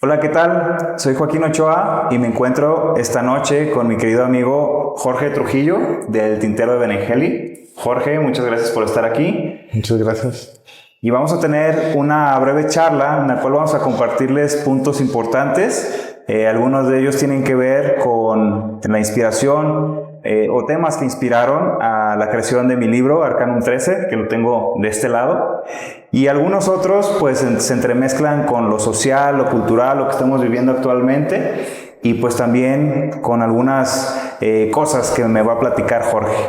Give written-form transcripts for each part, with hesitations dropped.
Hola, ¿qué tal? Soy Joaquín Ochoa y me encuentro esta noche con mi querido amigo Jorge Trujillo del Tintero de Benengeli. Jorge, muchas gracias por estar aquí. Muchas gracias. Y vamos a tener una breve charla en la cual vamos a compartirles puntos importantes. Algunos de ellos tienen que ver con la inspiración o temas que inspiraron a la creación de mi libro Arcanum 13, que lo tengo de este lado. Y algunos otros pues se entremezclan con lo social, lo cultural, lo que estamos viviendo actualmente. Y pues también con algunas cosas que me va a platicar Jorge.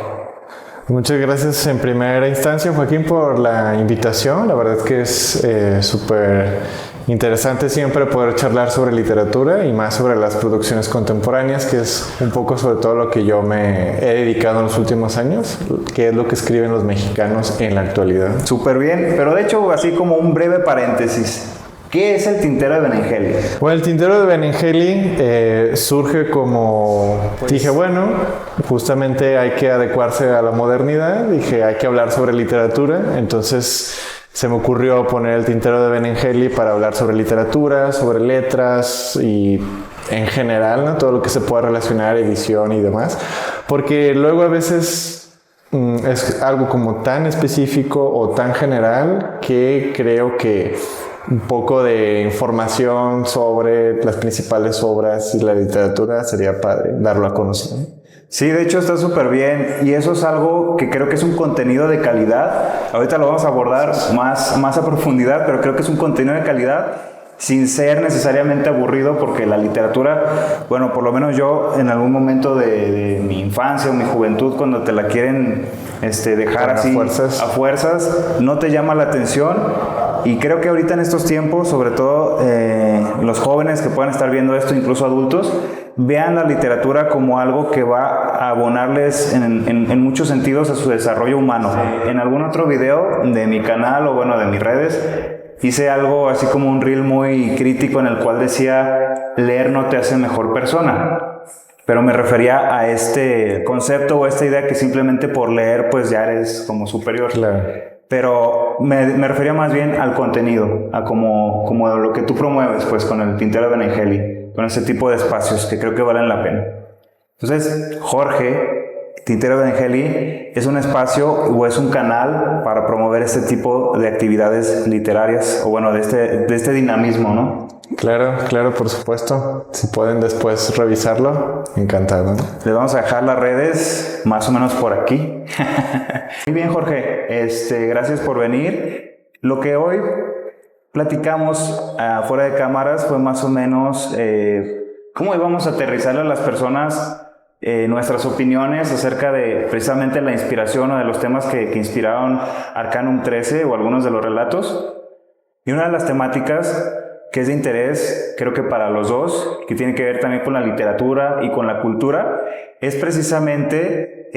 Muchas gracias en primera instancia, Joaquín, por la invitación. La verdad es que es súper interesante siempre poder charlar sobre literatura y más sobre las producciones contemporáneas, que es un poco sobre todo lo que yo me he dedicado en los últimos años, que es lo que escriben los mexicanos en la actualidad. Súper bien, pero de hecho, así como un breve paréntesis. ¿Qué es el Tintero de Benengeli? Bueno, el Tintero de Benengeli surge como... Dije, bueno, justamente hay que adecuarse a la modernidad. Dije, hay que hablar sobre literatura. Entonces se me ocurrió poner el Tintero de Benengeli para hablar sobre literatura, sobre letras y en general, ¿no? Todo lo que se pueda relacionar, edición y demás. Porque luego a veces... es algo como tan específico o tan general que creo que un poco de información sobre las principales obras y la literatura sería padre darlo a conocer. Sí, de hecho está súper bien y eso es algo que creo que es un contenido de calidad. Ahorita lo vamos a abordar más a profundidad, pero creo que es un contenido de calidad sin ser necesariamente aburrido, porque la literatura, bueno, por lo menos yo en algún momento de mi infancia o mi juventud, cuando te la quieren dejar así a fuerzas, no te llama la atención. Y creo que ahorita en estos tiempos, sobre todo los jóvenes que puedan estar viendo esto, incluso adultos, vean la literatura como algo que va a abonarles en muchos sentidos a su desarrollo humano. En algún otro video de mi canal o bueno, de mis redes, hice algo así como un reel muy crítico en el cual decía, leer no te hace mejor persona. Pero me refería a este concepto o esta idea que simplemente por leer pues ya eres como superior. Claro. Pero me refería más bien al contenido, a como lo que tú promueves pues con el Tintero de Benengeli, con ese tipo de espacios que creo que valen la pena. Entonces, Jorge, Tintero de Benengeli es un espacio o es un canal para promover este tipo de actividades literarias o bueno, de este dinamismo, ¿no? Claro, por supuesto. Si pueden después revisarlo, encantado. Les vamos a dejar las redes más o menos por aquí. Muy bien, Jorge. Gracias por venir. Lo que hoy platicamos fuera de cámaras fue más o menos cómo íbamos a aterrizarle a las personas nuestras opiniones acerca de precisamente la inspiración o de los temas que inspiraron Arcanum 13 o algunos de los relatos. Y una de las temáticas que es de interés, creo que para los dos, que tiene que ver también con la literatura y con la cultura, es precisamente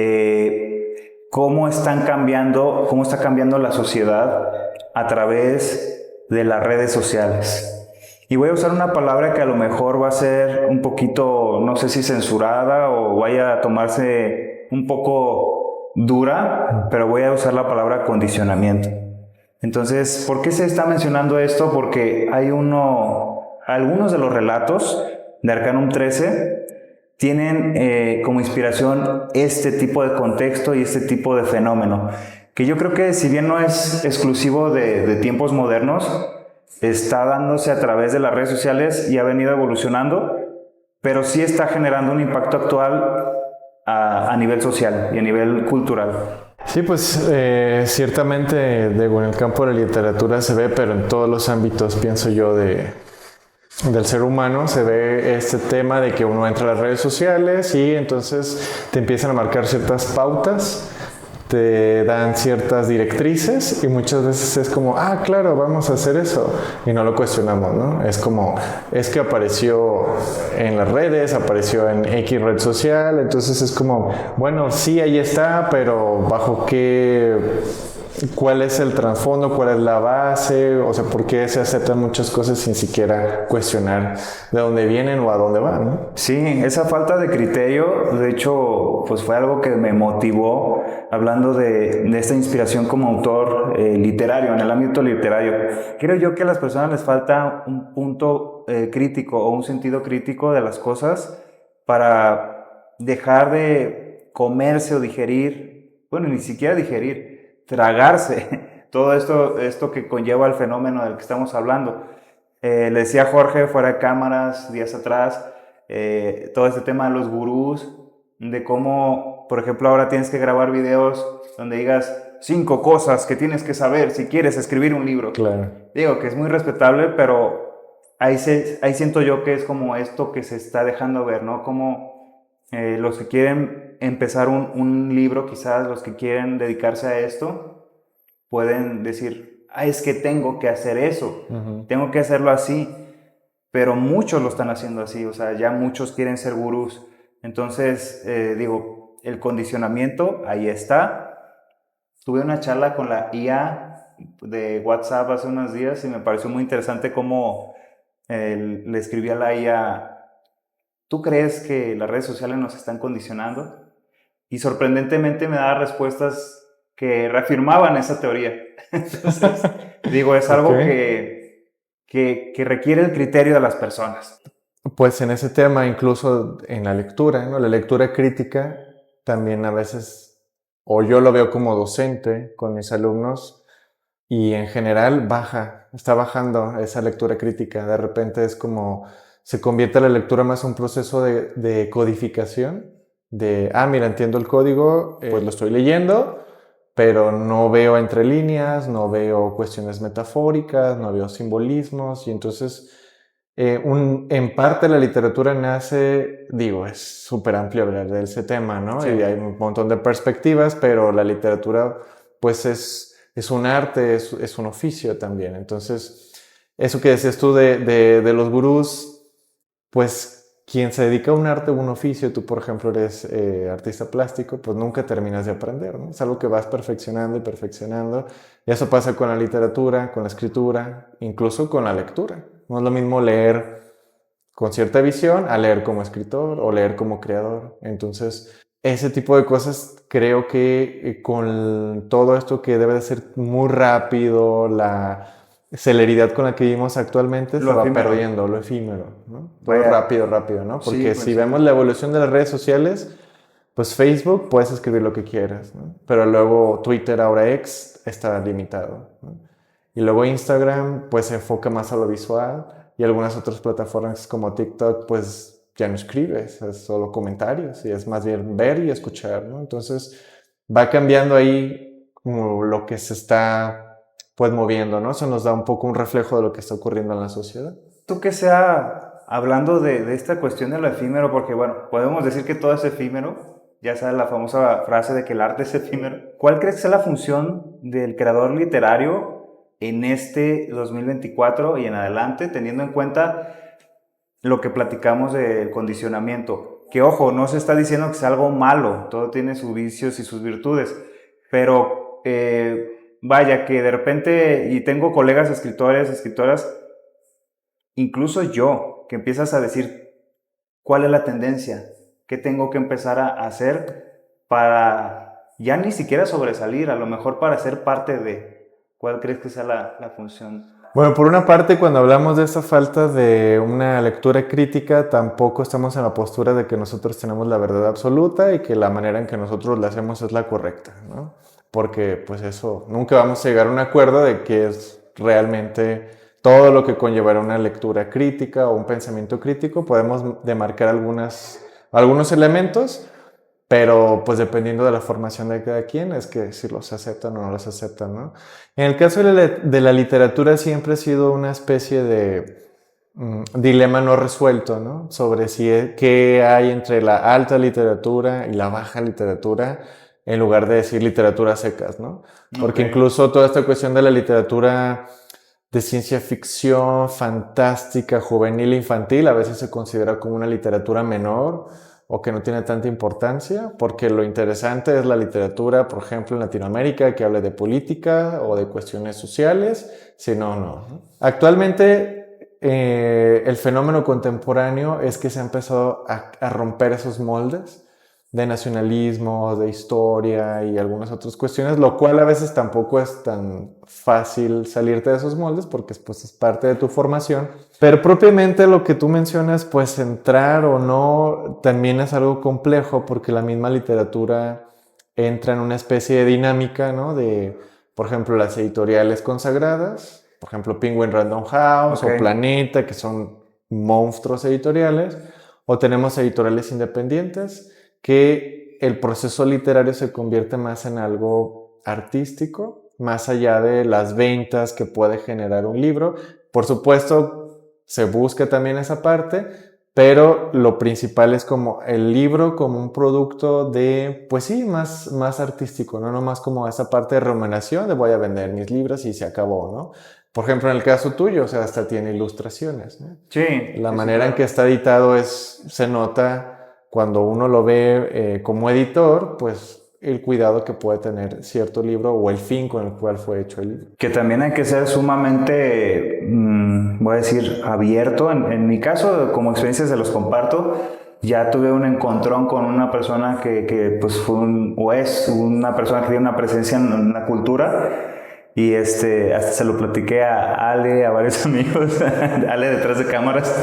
cómo está cambiando la sociedad a través de las redes sociales. Y voy a usar una palabra que a lo mejor va a ser un poquito, no sé si censurada o vaya a tomarse un poco dura, pero voy a usar la palabra condicionamiento. Entonces, ¿por qué se está mencionando esto? Porque hay algunos de los relatos de Arcanum 13 tienen como inspiración este tipo de contexto y este tipo de fenómeno, que yo creo que si bien no es exclusivo de tiempos modernos, está dándose a través de las redes sociales y ha venido evolucionando, pero sí está generando un impacto actual a nivel social y a nivel cultural. Sí, pues ciertamente en el campo de la literatura se ve, pero en todos los ámbitos, pienso yo, del ser humano, se ve este tema de que uno entra a las redes sociales y entonces te empiezan a marcar ciertas pautas, te dan ciertas directrices y muchas veces es como, claro, vamos a hacer eso y no lo cuestionamos, ¿no? Es como, es que apareció en las redes, apareció en X red social, entonces es como, bueno, sí, ahí está, pero bajo qué ¿Cuál es el trasfondo? ¿Cuál es la base? O sea, ¿por qué se aceptan muchas cosas sin siquiera cuestionar de dónde vienen o a dónde van, ¿no? Sí, esa falta de criterio, de hecho, pues fue algo que me motivó hablando de esta inspiración como autor literario, en el ámbito literario. Creo yo que a las personas les falta un punto crítico o un sentido crítico de las cosas para dejar de comerse o digerir, bueno, ni siquiera digerir, tragarse todo esto que conlleva el fenómeno del que estamos hablando. Le decía a Jorge fuera de cámaras días atrás, todo este tema de los gurús, de cómo, por ejemplo, ahora tienes que grabar videos donde digas 5 cosas que tienes que saber si quieres escribir un libro. Claro. Digo que es muy respetable, pero ahí siento yo que es como esto que se está dejando ver, ¿no? Como los que quieren empezar un libro, quizás los que quieren dedicarse a esto, pueden decir, es que tengo que hacer eso, tengo que hacerlo así, pero muchos lo están haciendo así, o sea, ya muchos quieren ser gurús. Entonces, digo, el condicionamiento, ahí está. Tuve una charla con la IA de WhatsApp hace unos días y me pareció muy interesante cómo le escribí a la IA, ¿tú crees que las redes sociales nos están condicionando? Y sorprendentemente me daba respuestas que reafirmaban esa teoría. Entonces, digo, es algo que requiere el criterio de las personas. Pues en ese tema, incluso en la lectura, ¿no? La lectura crítica también a veces, o yo lo veo como docente con mis alumnos, y en general está bajando esa lectura crítica. De repente es como, se convierte la lectura más en un proceso de codificación, mira, entiendo el código, pues lo estoy leyendo, pero no veo entre líneas, no veo cuestiones metafóricas, no veo simbolismos, y entonces en parte la literatura nace, digo, es súper amplio hablar de ese tema, ¿no? Sí. Y hay un montón de perspectivas, pero la literatura pues es un arte, es un oficio también. Entonces, eso que decías tú de los gurús, pues quien se dedica a un arte o un oficio, tú por ejemplo eres artista plástico, pues nunca terminas de aprender, ¿no? Es algo que vas perfeccionando y perfeccionando. Y eso pasa con la literatura, con la escritura, incluso con la lectura. No es lo mismo leer con cierta visión a leer como escritor o leer como creador. Entonces, ese tipo de cosas creo que con todo esto que debe de ser muy rápido, la celeridad con la que vivimos actualmente se va perdiendo, lo efímero, ¿no? Todo rápido, ¿no? Porque sí, pues, si vemos la evolución de las redes sociales, pues Facebook puedes escribir lo que quieras, ¿no? Pero luego Twitter, ahora X, está limitado, ¿no? Y luego Instagram pues se enfoca más a lo visual, y algunas otras plataformas como TikTok pues ya no escribes, es solo comentarios y es más bien ver y escuchar, ¿no? Entonces va cambiando ahí como lo que se está pues moviendo, ¿no? Eso nos da un poco un reflejo de lo que está ocurriendo en la sociedad. Tú que sea, hablando de esta cuestión de lo efímero, porque bueno, podemos decir que todo es efímero, ya sabes la famosa frase de que el arte es efímero. ¿Cuál crees que sea la función del creador literario en este 2024 y en adelante, teniendo en cuenta lo que platicamos del condicionamiento? Que ojo, no se está diciendo que sea algo malo, todo tiene sus vicios y sus virtudes, pero vaya que de repente, y tengo colegas escritores, escritoras, incluso yo, que empiezas a decir cuál es la tendencia, qué tengo que empezar a hacer para ya ni siquiera sobresalir, a lo mejor para ser parte de. ¿Cuál crees que sea la función? Bueno, por una parte, cuando hablamos de esta falta de una lectura crítica, tampoco estamos en la postura de que nosotros tenemos la verdad absoluta y que la manera en que nosotros la hacemos es la correcta, ¿no? Porque pues eso, nunca vamos a llegar a un acuerdo de que es realmente todo lo que conllevará una lectura crítica o un pensamiento crítico. Podemos demarcar algunos elementos, pero pues dependiendo de la formación de cada quien es que si los aceptan o no los aceptan, ¿no? En el caso de la literatura siempre ha sido una especie de dilema no resuelto, ¿no? Sobre qué hay entre la alta literatura y la baja literatura, en lugar de decir literatura secas, ¿no? Porque incluso toda esta cuestión de la literatura de ciencia ficción, fantástica, juvenil e infantil, a veces se considera como una literatura menor, o que no tiene tanta importancia, porque lo interesante es la literatura, por ejemplo, en Latinoamérica, que hable de política o de cuestiones sociales, si no, no. Actualmente, el fenómeno contemporáneo es que se ha empezado a romper esos moldes de nacionalismo, de historia y algunas otras cuestiones, lo cual a veces tampoco es tan fácil salirte de esos moldes porque pues, es parte de tu formación. Pero propiamente lo que tú mencionas, pues entrar o no, también es algo complejo porque la misma literatura entra en una especie de dinámica, ¿no? De, por ejemplo, las editoriales consagradas, por ejemplo, Penguin Random House o Planeta, que son monstruos editoriales, o tenemos editoriales independientes, que el proceso literario se convierte más en algo artístico, más allá de las ventas que puede generar un libro. Por supuesto, se busca también esa parte, pero lo principal es como el libro como un producto de, pues sí, más artístico, ¿no? No más como esa parte de remuneración de voy a vender mis libros y se acabó, ¿no? Por ejemplo, en el caso tuyo, o sea, hasta tiene ilustraciones, ¿no? Sí. La manera en que está editado se nota cuando uno lo ve como editor, pues el cuidado que puede tener cierto libro o el fin con el cual fue hecho el libro. Que también hay que ser sumamente, voy a decir, abierto. En mi caso, como experiencias se los comparto, ya tuve un encontrón con una persona que pues fue es una persona que tiene una presencia en la cultura. Y hasta se lo platiqué a Ale, a varios amigos, Ale detrás de cámaras.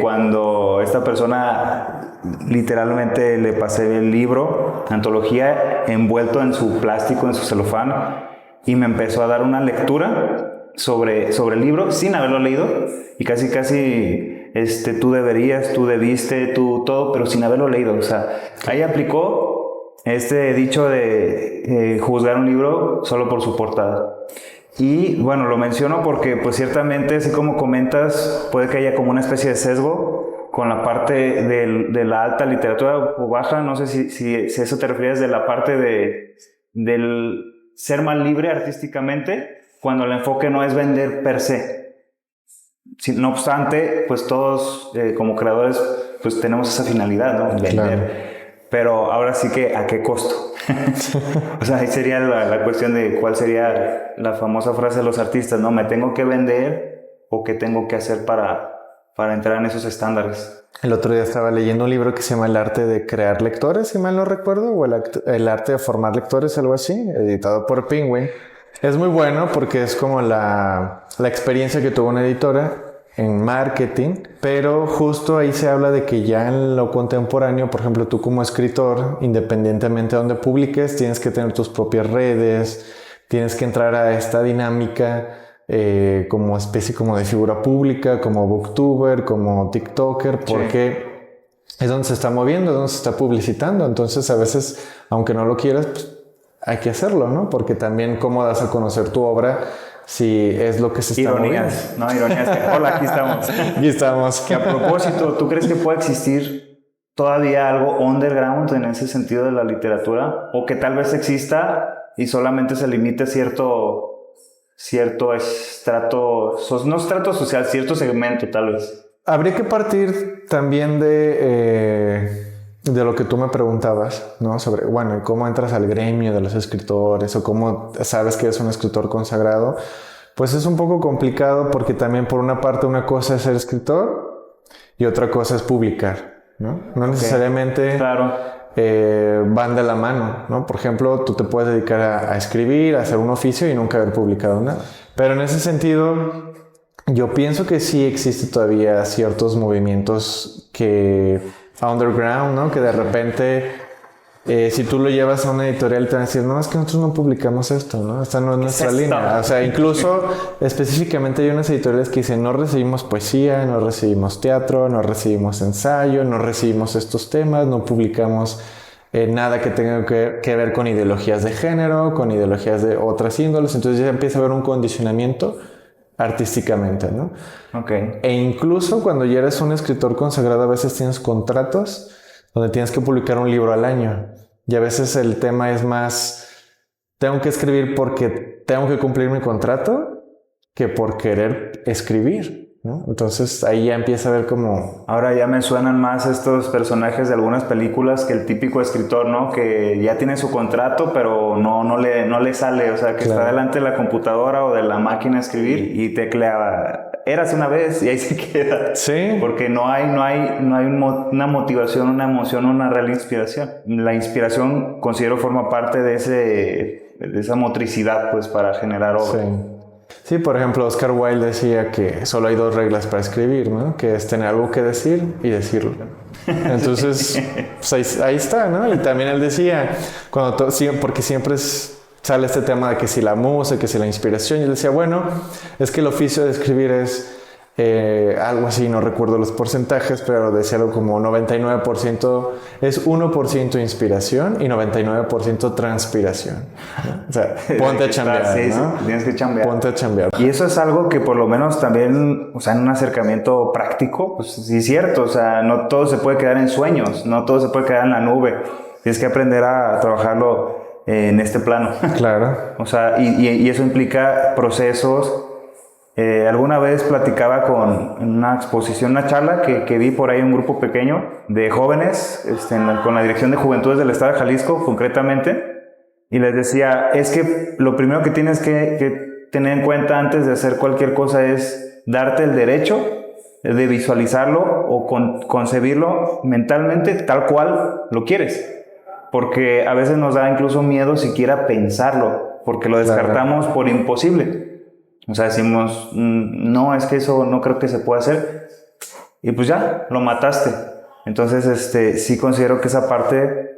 Cuando esta persona literalmente le pasé el libro, antología, envuelto en su plástico, en su celofán, y me empezó a dar una lectura sobre el libro sin haberlo leído, y casi tú deberías, tú debiste, tú todo, pero sin haberlo leído. O sea, ahí aplicó este dicho de juzgar un libro solo por su portada. Y bueno, lo menciono porque pues ciertamente, así como comentas, puede que haya como una especie de sesgo con la parte de la alta literatura o baja. No sé si eso te refieres, de la parte del ser más libre artísticamente, cuando el enfoque no es vender per se. No obstante, pues todos como creadores pues tenemos esa finalidad, ¿no? Vender. Claro. Pero ahora sí que ¿a qué costo? O sea, ahí sería la cuestión de cuál sería la famosa frase de los artistas, ¿no? ¿Me tengo que vender o qué tengo que hacer para entrar en esos estándares? El otro día estaba leyendo un libro que se llama El arte de crear lectores, si mal no recuerdo, o el arte de formar lectores, algo así, editado por Penguin. Es muy bueno porque es como la experiencia que tuvo una editora en marketing, pero justo ahí se habla de que ya en lo contemporáneo, por ejemplo, tú como escritor, independientemente de donde publiques, tienes que tener tus propias redes, tienes que entrar a esta dinámica como especie como de figura pública, como booktuber, como tiktoker, porque es donde se está moviendo, es donde se está publicitando. Entonces a veces, aunque no lo quieras, pues, hay que hacerlo, ¿no? Porque también cómo das a conocer tu obra si es lo que se está ironías, moviendo. No, ironías. Hola, aquí estamos. Aquí estamos. Que a propósito, ¿tú crees que puede existir todavía algo underground en ese sentido de la literatura? ¿O que tal vez exista y solamente se limite a cierto estrato, no estrato social, cierto segmento tal vez? Habría que partir también de lo que tú me preguntabas, ¿no? Sobre, bueno, ¿cómo entras al gremio de los escritores o cómo sabes que eres un escritor consagrado? Pues es un poco complicado porque también por una parte una cosa es ser escritor y otra cosa es publicar, ¿no? No necesariamente van de la mano, ¿no? Por ejemplo, tú te puedes dedicar a escribir, a hacer un oficio y nunca haber publicado nada. Pero en ese sentido, yo pienso que sí existe todavía ciertos movimientos underground, ¿no? Que de repente, si tú lo llevas a una editorial, te van a decir, no, es que nosotros no publicamos esto, ¿no? Esta no es nuestra línea. O sea, incluso específicamente hay unas editoriales que dicen, no recibimos poesía, no recibimos teatro, no recibimos ensayo, no recibimos estos temas, no publicamos nada que tenga que ver con ideologías de género, con ideologías de otras índoles. Entonces ya empieza a haber un condicionamiento artísticamente, ¿no? Okay. E incluso cuando ya eres un escritor consagrado, a veces tienes contratos donde tienes que publicar un libro al año. Y a veces el tema es más, tengo que escribir porque tengo que cumplir mi contrato que por querer escribir, ¿no? Entonces ahí ya empieza a ver como... Ahora ya me suenan más estos personajes de algunas películas que el típico escritor, ¿no? Que ya tiene su contrato, pero no le sale. O sea, que está delante de la computadora o de la máquina a escribir y teclea, érase una vez, y ahí se queda. Sí. Porque no hay una motivación, una emoción, una real inspiración. La inspiración, considero, forma parte de esa motricidad, pues, para generar obra. Sí. Sí, por ejemplo, Oscar Wilde decía que solo hay 2 reglas para escribir, ¿no? Que es tener algo que decir y decirlo. Entonces, pues ahí está, ¿no? Y también él decía, porque siempre sale este tema de que si la musa, que si la inspiración, y él decía, bueno, es que el oficio de escribir es algo así, no recuerdo los porcentajes, pero decía algo como 99%, es 1% inspiración y 99% transpiración, ¿no? O sea, ponte a chambear, sí, ¿no? Sí, tienes que chambear. Ponte a chambear. Y eso es algo que por lo menos también, o sea, en un acercamiento práctico, pues sí es cierto, o sea, no todo se puede quedar en sueños, no todo se puede quedar en la nube, tienes que aprender a trabajarlo en este plano. Claro. O sea, y eso implica procesos. Alguna vez platicaba en una exposición, una charla que vi por ahí un grupo pequeño de jóvenes con la Dirección de Juventudes del Estado de Jalisco, concretamente, y les decía, es que lo primero que tienes que tener en cuenta antes de hacer cualquier cosa es darte el derecho de visualizarlo o concebirlo mentalmente tal cual lo quieres, porque a veces nos da incluso miedo siquiera pensarlo, porque lo descartamos por imposible. O sea, decimos, no, es que eso no creo que se pueda hacer. Y pues ya, lo mataste. Entonces, sí considero que esa parte,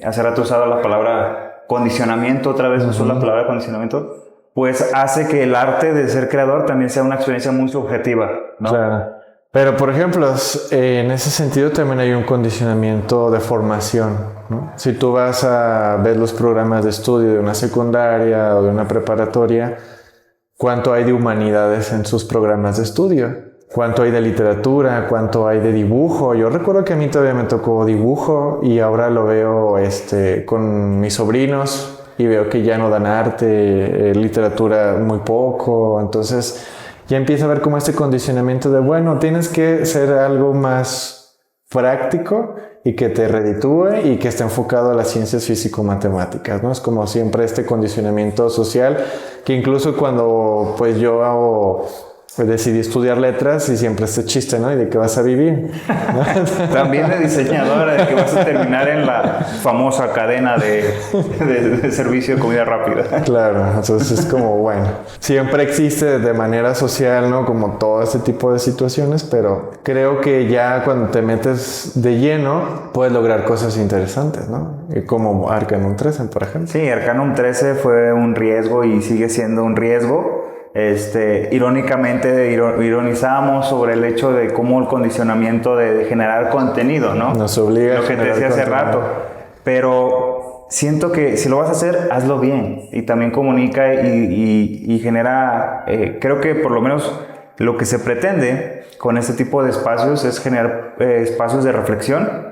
hace rato usaba la palabra condicionamiento, otra vez usó la palabra condicionamiento, pues hace que el arte de ser creador también sea una experiencia muy subjetiva, ¿no? Claro. Pero, por ejemplo, en ese sentido también hay un condicionamiento de formación, ¿no? Si tú vas a ver los programas de estudio de una secundaria o de una preparatoria, ¿cuánto hay de humanidades en sus programas de estudio? ¿Cuánto hay de literatura? ¿Cuánto hay de dibujo? Yo recuerdo que a mí todavía me tocó dibujo y ahora lo veo con mis sobrinos y veo que ya no dan arte, literatura muy poco. Entonces ya empieza a ver como este condicionamiento de, bueno, tienes que ser algo más práctico y que te reditúe y que esté enfocado a las ciencias físico-matemáticas, ¿no? Es como siempre este condicionamiento social que incluso cuando pues yo decidí estudiar letras y siempre este chiste, ¿no? ¿Y de qué vas a vivir? También de diseñadora, de que vas a terminar en la famosa cadena de servicio de comida rápida. Claro, entonces es como, bueno, siempre existe de manera social, ¿no? Como todo este tipo de situaciones, pero creo que ya cuando te metes de lleno puedes lograr cosas interesantes, ¿no? Como Arcanum 13, por ejemplo. Sí, Arcanum 13 fue un riesgo y sigue siendo un riesgo. Irónicamente ironizábamos sobre el hecho de cómo el condicionamiento de generar contenido, ¿no? Nos obliga lo que te decía hace rato, pero siento que si lo vas a hacer, hazlo bien y también comunica y genera, creo que por lo menos lo que se pretende con este tipo de espacios es generar espacios de reflexión,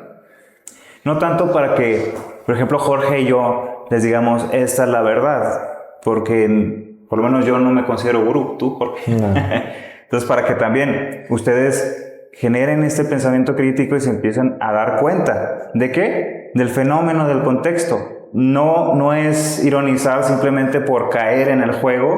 no tanto para que, por ejemplo, Jorge y yo les digamos, esta es la verdad, porque por lo menos yo no me considero gurú, ¿tú? ¿Por qué? No. Entonces, para que también ustedes generen este pensamiento crítico y se empiecen a dar cuenta. ¿De qué? Del fenómeno, del contexto. No es ironizar simplemente por caer en el juego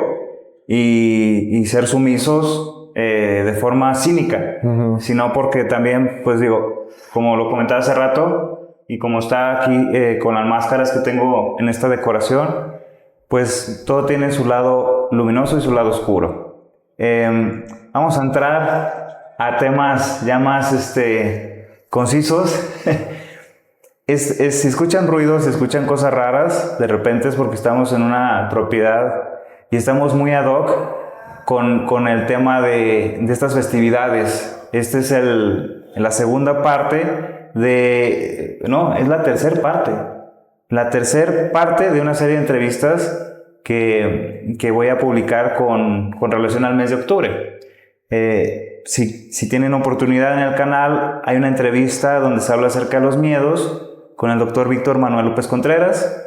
y ser sumisos de forma cínica, sino porque también, pues digo, como lo comentaba hace rato, y como está aquí con las máscaras que tengo en esta decoración, pues todo tiene su lado luminoso y su lado oscuro. Vamos a entrar a temas ya más concisos. Si escuchan ruidos, si escuchan cosas raras, de repente es porque estamos en una propiedad y estamos muy ad hoc con el tema de estas festividades. Esta es la segunda parte es la tercera parte. La tercera parte de una serie de entrevistas que voy a publicar con relación al mes de octubre. Si tienen oportunidad en el canal, hay una entrevista donde se habla acerca de los miedos con el doctor Víctor Manuel López Contreras.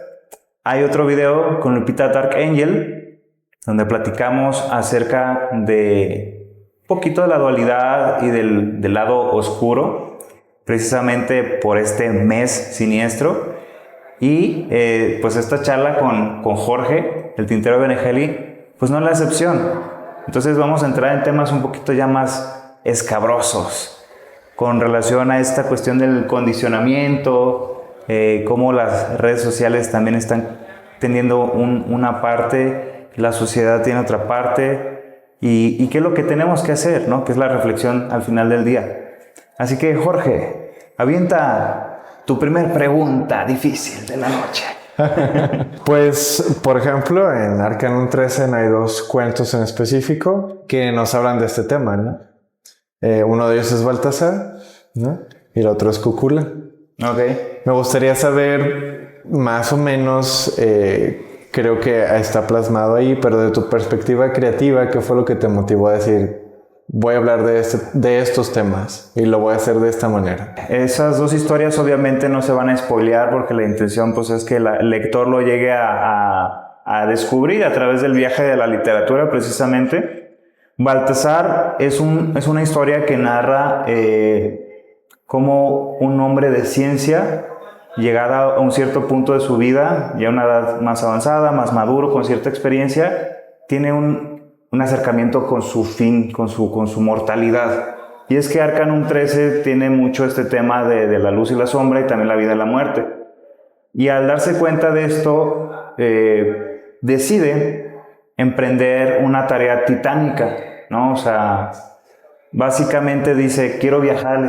Hay otro video con Lupita Dark Angel, donde platicamos acerca de poquito de la dualidad y del lado oscuro, precisamente por este mes siniestro. Y pues esta charla con Jorge, el tintero Benengeli, pues no es la excepción. Entonces vamos a entrar en temas un poquito ya más escabrosos con relación a esta cuestión del condicionamiento, cómo las redes sociales también están teniendo una parte, la sociedad tiene otra parte, y qué es lo que tenemos que hacer, ¿no? Que es la reflexión al final del día. Así que, Jorge, avienta tu primer pregunta difícil de la noche. Pues, por ejemplo, en Arcanum 13 hay 2 cuentos en específico que nos hablan de este tema, ¿no? Uno de ellos es Baltasar, ¿no? Y el otro es Cúcula. Okay. Me gustaría saber más o menos, creo que está plasmado ahí, pero de tu perspectiva creativa, ¿qué fue lo que te motivó a decir, voy a hablar de estos temas y lo voy a hacer de esta manera? Esas 2 historias obviamente no se van a spoilear porque la intención pues es que el lector lo llegue a descubrir a través del viaje de la literatura precisamente. Baltasar es una historia que narra cómo un hombre de ciencia, llegada a un cierto punto de su vida, ya a una edad más avanzada, más maduro, con cierta experiencia, tiene un acercamiento con su fin, con su mortalidad. Y es que Arcanum 13 tiene mucho este tema de la luz y la sombra y también la vida y la muerte. Y al darse cuenta de esto, decide emprender una tarea titánica, ¿no? O sea, básicamente dice, quiero viajar al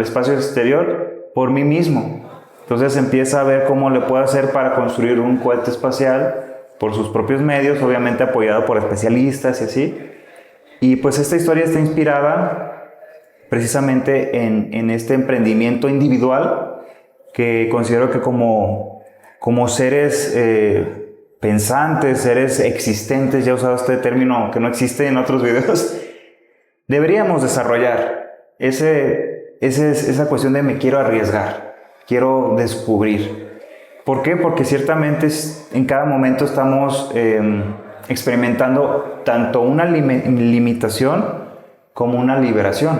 espacio exterior por mí mismo. Entonces empieza a ver cómo le puede hacer para construir un cohete espacial por sus propios medios, obviamente apoyado por especialistas y así. Y pues esta historia está inspirada precisamente en este emprendimiento individual que considero que como seres pensantes, seres existentes, ya he usado este término que no existe en otros videos, deberíamos desarrollar esa cuestión de me quiero arriesgar, quiero descubrir. ¿Por qué? Porque ciertamente en cada momento estamos experimentando tanto una limitación como una liberación.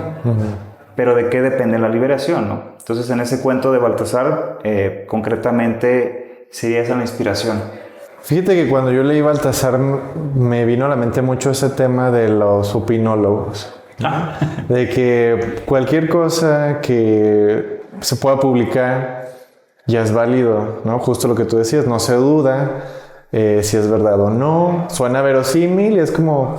Pero ¿de qué depende la liberación, no? Entonces en ese cuento de Baltasar, concretamente sería esa la inspiración. Fíjate que cuando yo leí Baltasar me vino a la mente mucho ese tema de los opinólogos. De que cualquier cosa que se pueda publicar ya es válido, ¿no? Justo lo que tú decías, no se duda si es verdad o no, suena verosímil y es como,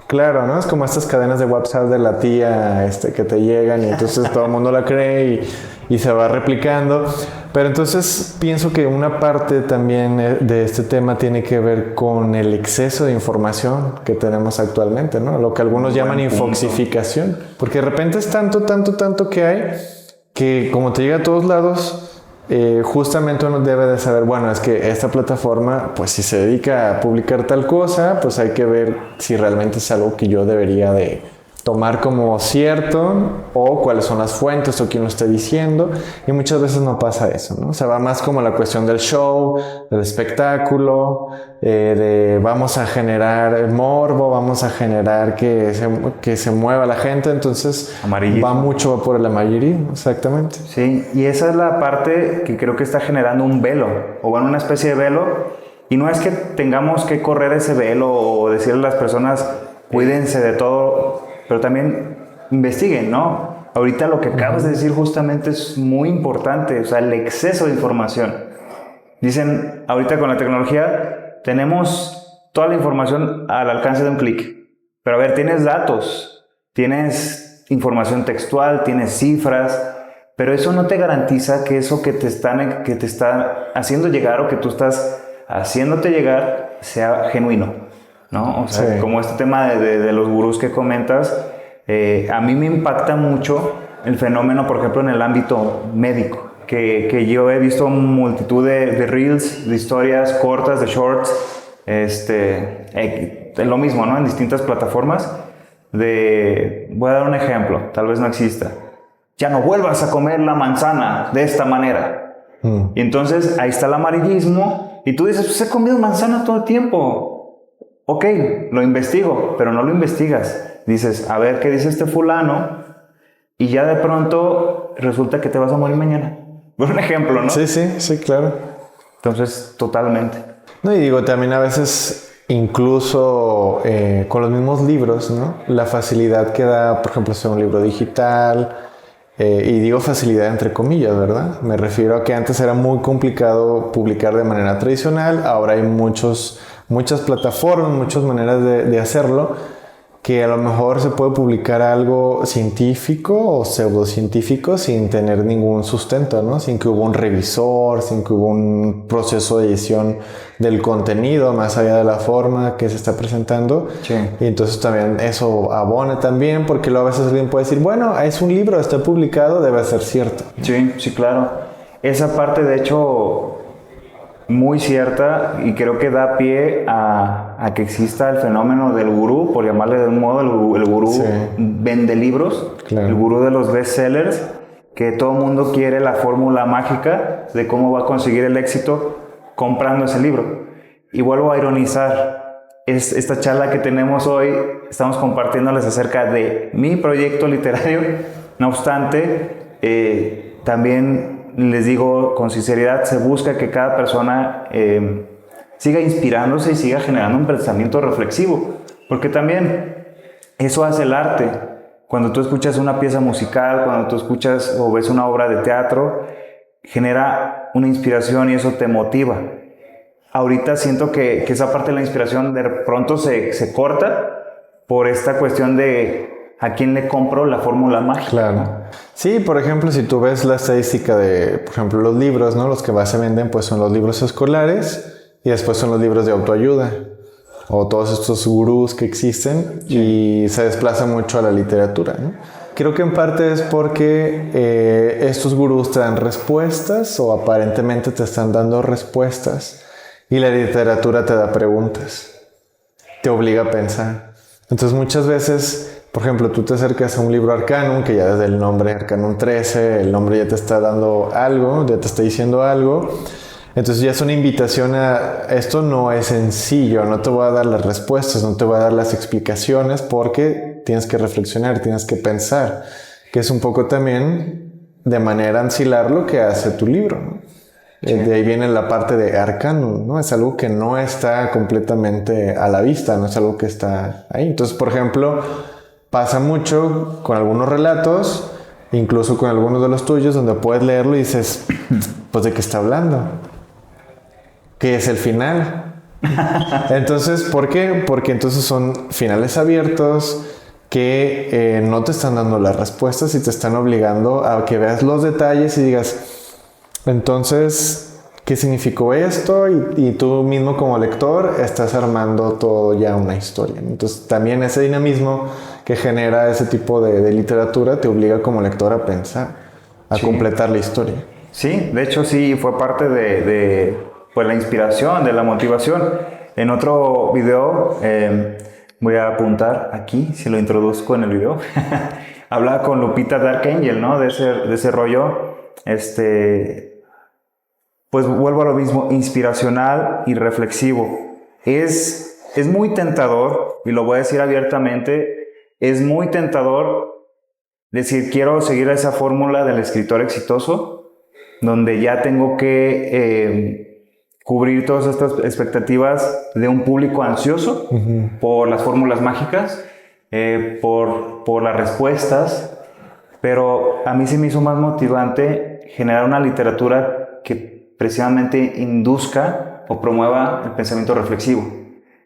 claro, ¿no? Es como estas cadenas de WhatsApp de la tía que te llegan y entonces todo el mundo la cree y se va replicando. Pero entonces pienso que una parte también de este tema tiene que ver con el exceso de información que tenemos actualmente, ¿no? Lo que algunos llaman infoxificación. Porque de repente es tanto que hay que como te llega a todos lados, justamente uno debe de saber, bueno, es que esta plataforma, pues si se dedica a publicar tal cosa, pues hay que ver si realmente es algo que yo debería de tomar como cierto o cuáles son las fuentes o quién lo está diciendo, y muchas veces no pasa eso, ¿no? O sea, va más como la cuestión del show, del espectáculo, de vamos a generar morbo, vamos a generar que se mueva la gente, entonces va mucho por el amarillismo, exactamente. Sí, y esa es la parte que creo que está generando un velo, o bueno, una especie de velo, y no es que tengamos que correr ese velo o decirle a las personas cuídense de todo, pero también investiguen, ¿no? Ahorita lo que acabas de decir justamente es muy importante, o sea, el exceso de información. Dicen, ahorita con la tecnología tenemos toda la información al alcance de un clic, pero a ver, tienes datos, tienes información textual, tienes cifras, pero eso no te garantiza que eso que te está haciendo llegar o que tú estás haciéndote llegar sea genuino, ¿no? O sea, sí. Como este tema de los gurús que comentas, a mí me impacta mucho el fenómeno, por ejemplo, en el ámbito médico, que yo he visto multitud de reels, de historias cortas, de shorts, lo mismo, ¿no? En distintas plataformas. Voy a dar un ejemplo, tal vez no exista. Ya no vuelvas a comer la manzana de esta manera. Y entonces ahí está el amarillismo y tú dices, pues he comido manzana todo el tiempo. ok, lo investigo, pero no lo investigas. Dices, a ver qué dice este fulano, y ya de pronto resulta que te vas a morir mañana. Por un ejemplo, ¿no? Sí, claro. Entonces, totalmente. No, y digo, también a veces, incluso con los mismos libros, ¿no? La facilidad que da, por ejemplo, hacer un libro digital, y digo facilidad entre comillas, ¿verdad? Me refiero a que antes era muy complicado publicar de manera tradicional, ahora hay muchas plataformas, muchas maneras de hacerlo, que a lo mejor se puede publicar algo científico o pseudocientífico sin tener ningún sustento, ¿no? Sin que hubo un revisor, sin que hubo un proceso de edición del contenido más allá de la forma que se está presentando. Sí. Y entonces también eso abona también, porque luego a veces alguien puede decir, bueno, es un libro, está publicado, debe ser cierto. Sí, claro. Esa parte, de hecho, muy cierta, y creo que da pie a que exista el fenómeno del gurú, por llamarle de un modo, el gurú vende libros, Claro. El gurú de los bestsellers, que todo el mundo quiere la fórmula mágica de cómo va a conseguir el éxito comprando ese libro. Y vuelvo a ironizar, esta charla que tenemos hoy, estamos compartiéndoles acerca de mi proyecto literario. No obstante, también les digo con sinceridad, se busca que cada persona siga inspirándose y siga generando un pensamiento reflexivo, porque también eso hace el arte. Cuando tú escuchas una pieza musical, cuando tú escuchas o ves una obra de teatro, genera una inspiración y eso te motiva. Ahorita siento que esa parte de la inspiración de pronto se corta por esta cuestión de ¿a quién le compro la fórmula mágica? Claro. Sí, por ejemplo, si tú ves la estadística de, por ejemplo, los libros, ¿no? Los que más se venden, pues son los libros escolares y después son los libros de autoayuda o todos estos gurús que existen y se desplaza mucho a la literatura, ¿no? Creo que en parte es porque estos gurús te dan respuestas o aparentemente te están dando respuestas y la literatura te da preguntas, te obliga a pensar. Entonces muchas veces, por ejemplo, tú te acercas a un libro Arcanum, que ya desde el nombre Arcanum 13, el nombre ya te está dando algo, ya te está diciendo algo. Entonces ya es una invitación a esto no es sencillo, no te voy a dar las respuestas, no te voy a dar las explicaciones porque tienes que reflexionar, tienes que pensar, que es un poco también de manera ancilar lo que hace tu libro, ¿no? Sí. De ahí viene la parte de Arcanum, ¿no? Es algo que no está completamente a la vista, no es algo que está ahí. Entonces, por ejemplo, pasa mucho con algunos relatos, incluso con algunos de los tuyos, donde puedes leerlo y dices, pues, ¿de qué está hablando? ¿Qué es el final? Entonces, ¿por qué? Porque entonces son finales abiertos que no te están dando las respuestas y te están obligando a que veas los detalles y digas, entonces, ¿qué significó esto? Y tú mismo como lector estás armando todo ya una historia. Entonces, también ese dinamismo que genera ese tipo de literatura te obliga como lector a pensar, a completar la historia. Sí, de hecho sí, fue parte de pues, la inspiración, de la motivación. En otro video, voy a apuntar aquí, si lo introduzco en el video, hablaba con Lupita Dark Angel, ¿no? De ese rollo, pues vuelvo a lo mismo, inspiracional y reflexivo. Es muy tentador, y lo voy a decir abiertamente, es muy tentador decir, quiero seguir esa fórmula del escritor exitoso, donde ya tengo que cubrir todas estas expectativas de un público ansioso por las fórmulas mágicas, por las respuestas, pero a mí se me hizo más motivante generar una literatura que precisamente induzca o promueva el pensamiento reflexivo.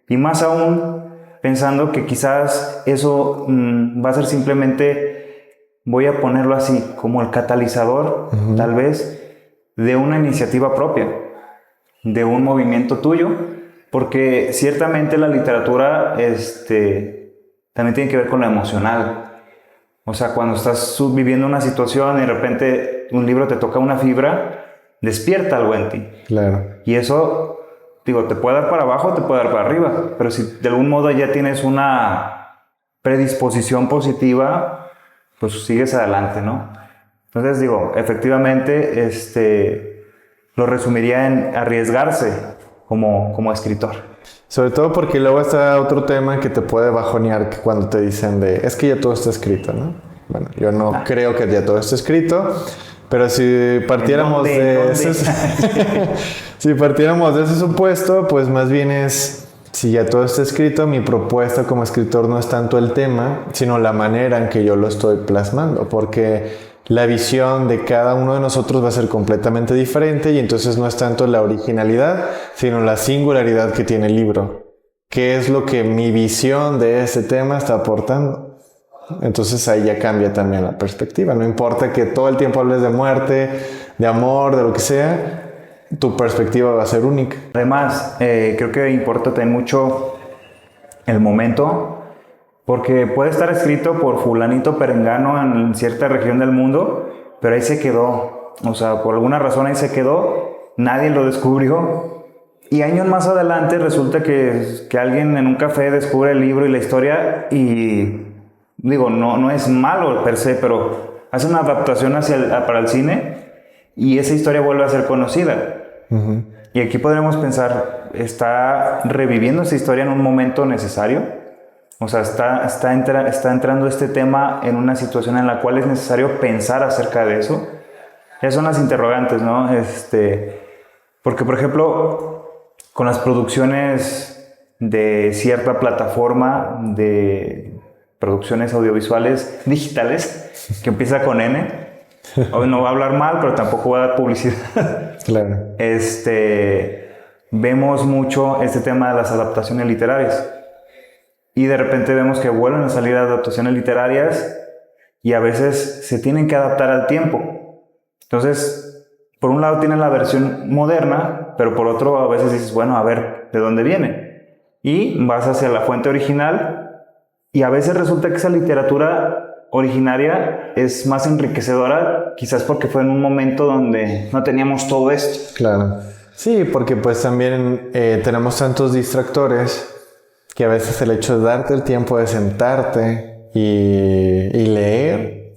Y más aún, pensando que quizás eso va a ser simplemente, voy a ponerlo así, como el catalizador, tal vez, de una iniciativa propia, de un movimiento tuyo, porque ciertamente la literatura también tiene que ver con lo emocional. O sea, cuando estás viviendo una situación y de repente un libro te toca una fibra, despierta algo en ti. Claro. Y eso, digo, te puede dar para abajo, te puede dar para arriba, pero si de algún modo ya tienes una predisposición positiva, pues sigues adelante, ¿no? Entonces digo, efectivamente, lo resumiría en arriesgarse como escritor. Sobre todo porque luego está otro tema que te puede bajonear que cuando te dicen es que ya todo está escrito, ¿no? Bueno, yo no creo que ya todo esté escrito, pero si partiéramos de ese si partiéramos de ese supuesto, pues más bien si ya todo está escrito, mi propuesta como escritor no es tanto el tema, sino la manera en que yo lo estoy plasmando, porque la visión de cada uno de nosotros va a ser completamente diferente y entonces no es tanto la originalidad, sino la singularidad que tiene el libro. ¿Qué es lo que mi visión de ese tema está aportando? Entonces ahí ya cambia también la perspectiva. No importa que todo el tiempo hables de muerte, de amor, de lo que sea, tu perspectiva va a ser única. Además, creo que importa también mucho el momento, porque puede estar escrito por fulanito perengano en cierta región del mundo, pero ahí se quedó. O sea, por alguna razón ahí se quedó, nadie lo descubrió. Y años más adelante resulta que alguien en un café descubre el libro y la historia y, digo, no es malo per se, pero hace una adaptación para el cine y esa historia vuelve a ser conocida. Uh-huh. Y aquí podremos pensar, ¿está reviviendo esa historia en un momento necesario? O sea, está entrando este tema en una situación en la cual es necesario pensar acerca de eso. Esas son las interrogantes, ¿no? Porque, por ejemplo, con las producciones de cierta plataforma de producciones audiovisuales digitales, que empieza con N, hoy no voy a hablar mal, pero tampoco voy a dar publicidad. Claro. Vemos mucho este tema de las adaptaciones literarias. Y de repente vemos que vuelven a salir adaptaciones literarias y a veces se tienen que adaptar al tiempo. Entonces, por un lado tienes la versión moderna, pero por otro a veces dices, bueno, a ver, ¿de dónde viene? Y vas hacia la fuente original y a veces resulta que esa literatura originaria es más enriquecedora, quizás porque fue en un momento donde no teníamos todo esto. Claro. Sí, porque pues también tenemos tantos distractores que a veces el hecho de darte el tiempo de sentarte y leer,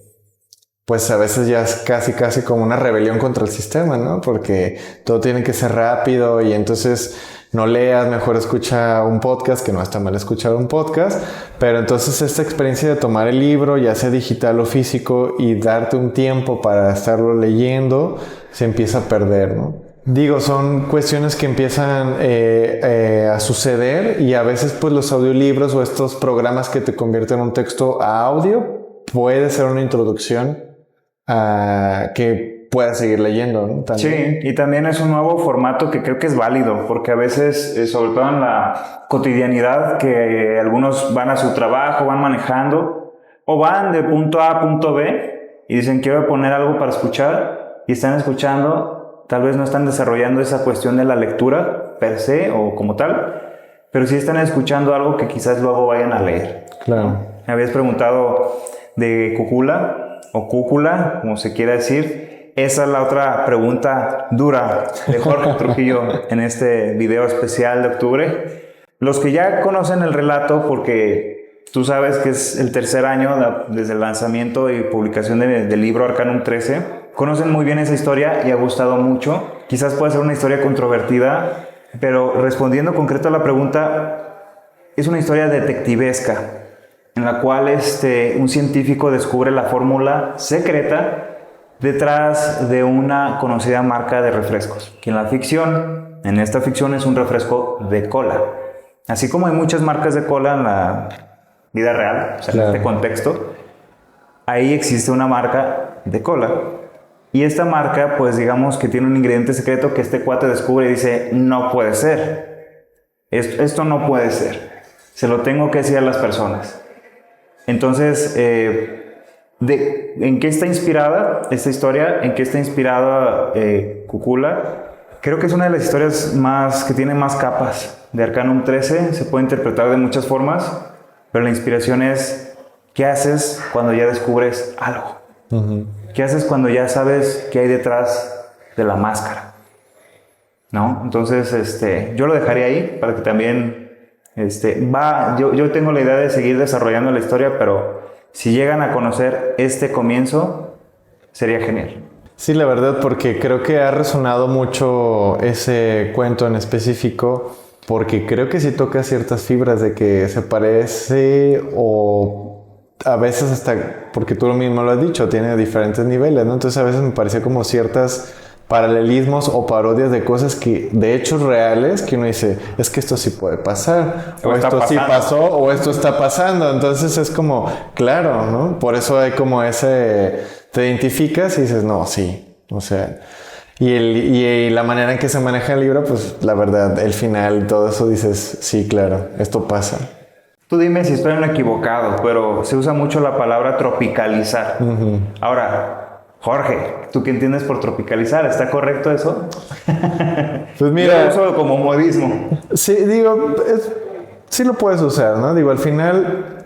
pues a veces ya es casi como una rebelión contra el sistema, ¿no? Porque todo tiene que ser rápido y entonces no leas, mejor escucha un podcast, que no está mal escuchar un podcast, pero entonces esta experiencia de tomar el libro, ya sea digital o físico, y darte un tiempo para estarlo leyendo, se empieza a perder, ¿no? Digo, son cuestiones que empiezan a suceder y a veces pues los audiolibros o estos programas que te convierten un texto a audio puede ser una introducción a que puedas seguir leyendo, ¿no? También. Sí, y también es un nuevo formato que creo que es válido porque a veces, sobre todo en la cotidianidad, que algunos van a su trabajo, van manejando o van de punto A a punto B y dicen quiero poner algo para escuchar y están escuchando. Tal vez no están desarrollando esa cuestión de la lectura per se o como tal, pero sí están escuchando algo que quizás luego vayan a leer. Claro. Me habías preguntado de cúcula o cúcula, como se quiera decir. Esa es la otra pregunta dura de Jorge Trujillo en este video especial de octubre. Los que ya conocen el relato, porque tú sabes que es el tercer año desde el lanzamiento y publicación del libro Arcanum 13, conocen muy bien esa historia y ha gustado mucho. Quizás pueda ser una historia controvertida, pero respondiendo concreto a la pregunta, es una historia detectivesca en la cual un científico descubre la fórmula secreta detrás de una conocida marca de refrescos, que en esta ficción es un refresco de cola. Así como hay muchas marcas de cola en la vida real, o sea, claro, en este contexto, ahí existe una marca de cola. Y esta marca, pues digamos que tiene un ingrediente secreto que este cuate descubre y dice, no puede ser. Esto no puede ser. Se lo tengo que decir a las personas. Entonces, ¿en qué está inspirada esta historia? ¿En qué está inspirada Cúcula? Creo que es una de las historias que tiene más capas de Arcanum 13. Se puede interpretar de muchas formas, pero la inspiración es ¿qué haces cuando ya descubres algo? Uh-huh. ¿Qué haces cuando ya sabes qué hay detrás de la máscara? ¿No? Entonces, yo lo dejaría ahí para que también, yo tengo la idea de seguir desarrollando la historia, pero si llegan a conocer este comienzo, sería genial. Sí, la verdad, porque creo que ha resonado mucho ese cuento en específico, porque creo que sí toca ciertas fibras de que se parece o a veces hasta, porque tú mismo lo has dicho, tiene diferentes niveles, ¿no? Entonces a veces me parecía como ciertas paralelismos o parodias de cosas que, de hechos reales, que uno dice, es que esto sí puede pasar, o esto sí pasó, o esto está pasando. Entonces es como, claro, ¿no? Por eso hay como ese, te identificas y dices, no, sí, o sea, y la manera en que se maneja el libro, pues la verdad, el final, todo eso dices, sí, claro, esto pasa. Tú dime si estoy en lo equivocado, pero se usa mucho la palabra tropicalizar. Ahora, Jorge, ¿tú qué entiendes por tropicalizar? ¿Está correcto eso? Pues mira, yo uso como modismo. Sí, digo, sí lo puedes usar, ¿no? Digo, al final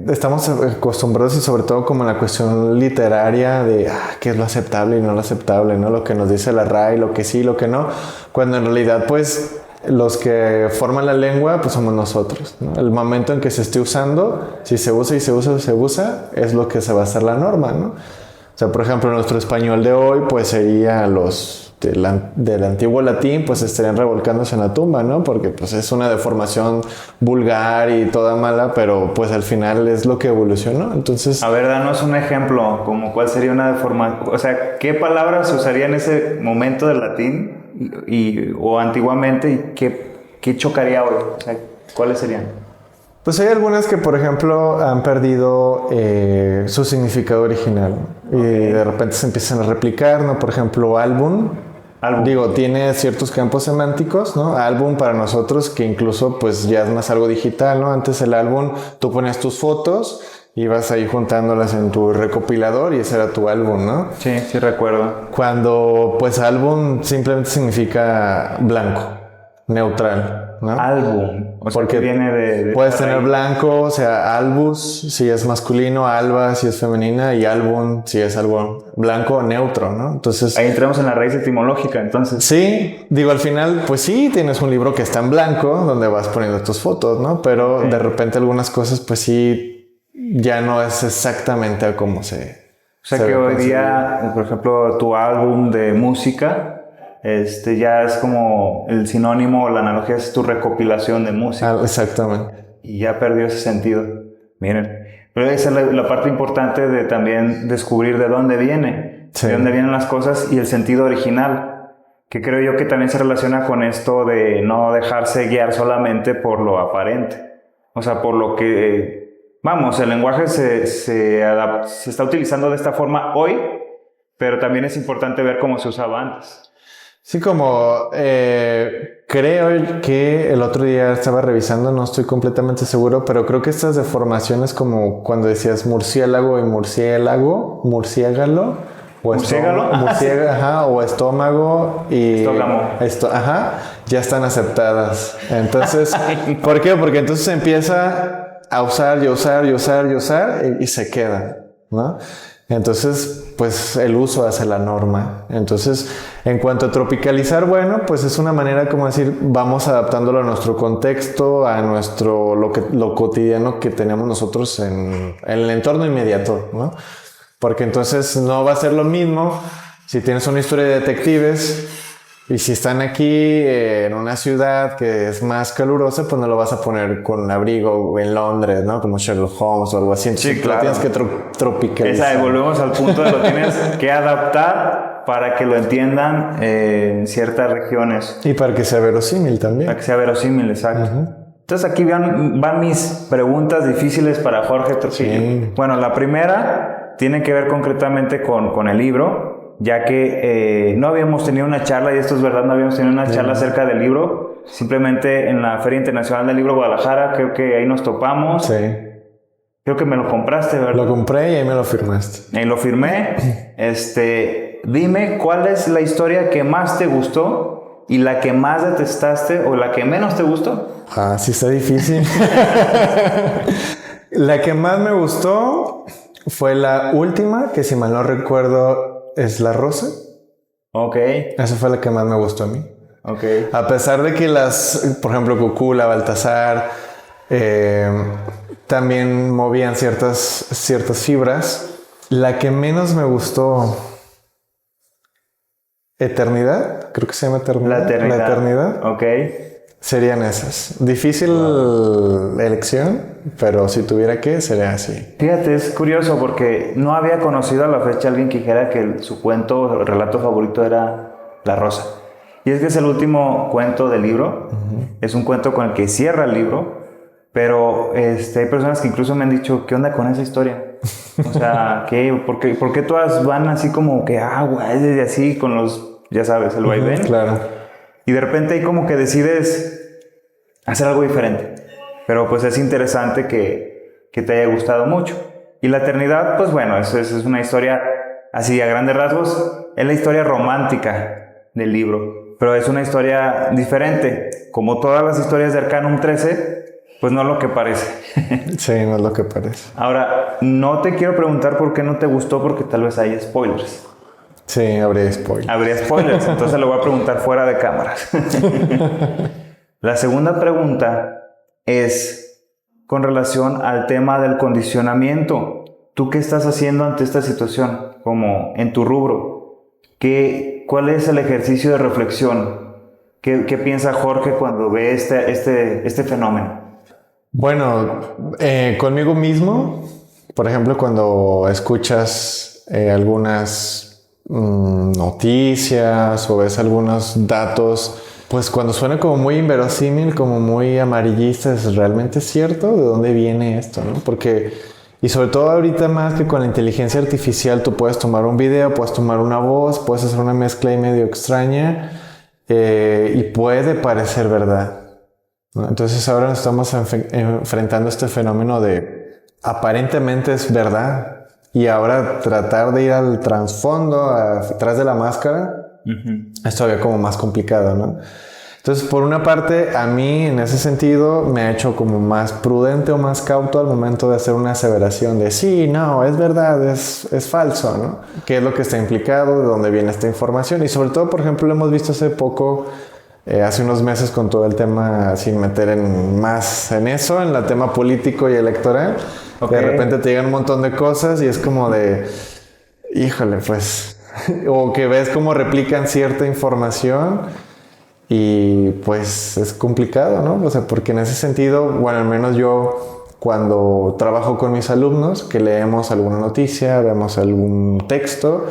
estamos acostumbrados y sobre todo como en la cuestión literaria de qué es lo aceptable y no lo aceptable, ¿no? Lo que nos dice la RAE, lo que sí, lo que no, cuando en realidad pues los que forman la lengua pues somos nosotros, ¿no? El momento en que se esté usando, si se usa y se usa y se usa, es lo que se va a hacer la norma, ¿no? O sea, por ejemplo, nuestro español de hoy pues sería los del antiguo latín pues estarían revolcándose en la tumba, ¿no? Porque pues es una deformación vulgar y toda mala, pero pues al final es lo que evolucionó. Entonces, a ver, danos un ejemplo, como cuál sería una deformación, o sea, ¿qué palabras se usaría en ese momento del latín o antiguamente y qué chocaría hoy? O sea, ¿cuáles serían? Pues hay algunas que, por ejemplo, han perdido su significado original y de repente se empiezan a replicar, ¿no? Por ejemplo, álbum. Digo, tiene ciertos campos semánticos, ¿no? Álbum para nosotros que incluso pues ya es más algo digital, ¿no? Antes el álbum, tú ponías tus fotos y vas ahí juntándolas en tu recopilador y ese era tu álbum, ¿no? Sí, sí recuerdo. Cuando pues álbum simplemente significa blanco, neutral, ¿no? Álbum, o sea, porque viene de puedes tener blanco, o sea, albus si es masculino, alba si es femenina y álbum si es algo blanco neutro, ¿no? Entonces ahí entramos en la raíz etimológica, entonces. Sí, digo, al final, pues sí, tienes un libro que está en blanco donde vas poniendo tus fotos, ¿no? Pero de repente algunas cosas, pues sí, ya no es exactamente como se... O sea que hoy día, por ejemplo, tu álbum de música, ya es como el sinónimo o la analogía es tu recopilación de música. Exactamente. Y ya perdió ese sentido. Miren. Pero esa es la parte importante de también descubrir de dónde viene. Sí. De dónde vienen las cosas y el sentido original. Que creo yo que también se relaciona con esto de no dejarse guiar solamente por lo aparente. O sea, por lo que... Vamos, el lenguaje se está utilizando de esta forma hoy, pero también es importante ver cómo se usaba antes. Sí, como creo que el otro día estaba revisando, no estoy completamente seguro, pero creo que estas deformaciones como cuando decías murciélago y murciélago, murciégalo, o o estómago y ya están aceptadas. Entonces, ¿por qué? Porque entonces se empieza a usar y se queda, ¿no? Entonces, pues el uso hace la norma. Entonces, en cuanto a tropicalizar, bueno, pues es una manera como decir, vamos adaptándolo a nuestro contexto, a nuestro lo cotidiano que tenemos nosotros en el entorno inmediato, ¿no? Porque entonces no va a ser lo mismo si tienes una historia de detectives y si están aquí en una ciudad que es más calurosa, pues no lo vas a poner con un abrigo en Londres, ¿no? Como Sherlock Holmes o algo así. Entonces, sí, claro. Lo tienes que tropicalizar. Volvemos al punto de lo tienes que adaptar para que lo entiendan en ciertas regiones. Y para que sea verosímil también. Para que sea verosímil, exacto. Entonces aquí van mis preguntas difíciles para Jorge Trujillo. Sí. Bueno, la primera tiene que ver concretamente con el libro. Ya que no habíamos tenido una charla, y esto es verdad, no habíamos tenido una charla acerca del libro, simplemente en la Feria Internacional del Libro Guadalajara, creo que ahí nos topamos. Sí. Creo que me lo compraste, ¿verdad? Lo compré y ahí me lo firmaste. Ahí lo firmé. Dime, ¿cuál es la historia que más te gustó y la que más detestaste o la que menos te gustó? Sí está difícil. La que más me gustó fue la última, que si mal no recuerdo es La Rosa. Ok. Esa fue la que más me gustó a mí. Ok. A pesar de que por ejemplo, Cúcula, Baltasar, también movían ciertas fibras. La que menos me gustó, Eternidad, creo que se llama Eternidad. La Eternidad. La Eternidad. Ok. Serían esas. Difícil elección, pero si tuviera que, sería así. Fíjate, es curioso porque no había conocido a la fecha a alguien que dijera que su cuento o relato favorito era La Rosa. Y es que es el último cuento del libro. Es un cuento con el que cierra el libro. Pero hay personas que incluso me han dicho, ¿qué onda con esa historia? O sea, ¿por qué todas van así como que, güey, así con los, ya sabes, el vaivén? Claro. Y de repente ahí como que decides hacer algo diferente. Pero pues es interesante que te haya gustado mucho. Y La Eternidad, pues bueno, es una historia así a grandes rasgos. Es la historia romántica del libro. Pero es una historia diferente. Como todas las historias de Arcanum 13, pues no es lo que parece. Sí, no es lo que parece. Ahora, no te quiero preguntar por qué no te gustó, porque tal vez hay spoilers. Sí, habría spoilers. Habría spoilers, entonces lo voy a preguntar fuera de cámaras. La segunda pregunta es con relación al tema del condicionamiento. ¿Tú qué estás haciendo ante esta situación? Como en tu rubro. ¿Cuál es el ejercicio de reflexión? ¿Qué piensa Jorge cuando ve este fenómeno? Bueno, conmigo mismo, por ejemplo, cuando escuchas algunas noticias o ves algunos datos, pues cuando suena como muy inverosímil, como muy amarillista, ¿es realmente cierto? ¿De dónde viene esto, no? Porque, y sobre todo ahorita más que con la inteligencia artificial, tú puedes tomar un video, puedes tomar una voz, puedes hacer una mezcla ahí medio extraña y puede parecer verdad, ¿no? Entonces ahora nos estamos enfrentando a este fenómeno de aparentemente es verdad. Y ahora tratar de ir al trasfondo, atrás de la máscara, es todavía como más complicado, ¿no? Entonces, por una parte, a mí en ese sentido me ha hecho como más prudente o más cauto al momento de hacer una aseveración de sí, no, es verdad, es falso, ¿no? ¿Qué es lo que está implicado? ¿De dónde viene esta información? Y sobre todo, por ejemplo, lo hemos visto hace poco, hace unos meses con todo el tema, sin meter más en eso, en el tema político y electoral. Okay. De repente te llegan un montón de cosas y es como de, híjole, pues, o que ves cómo replican cierta información y pues es complicado, ¿no? O sea, porque en ese sentido, bueno, al menos yo cuando trabajo con mis alumnos, que leemos alguna noticia, vemos algún texto,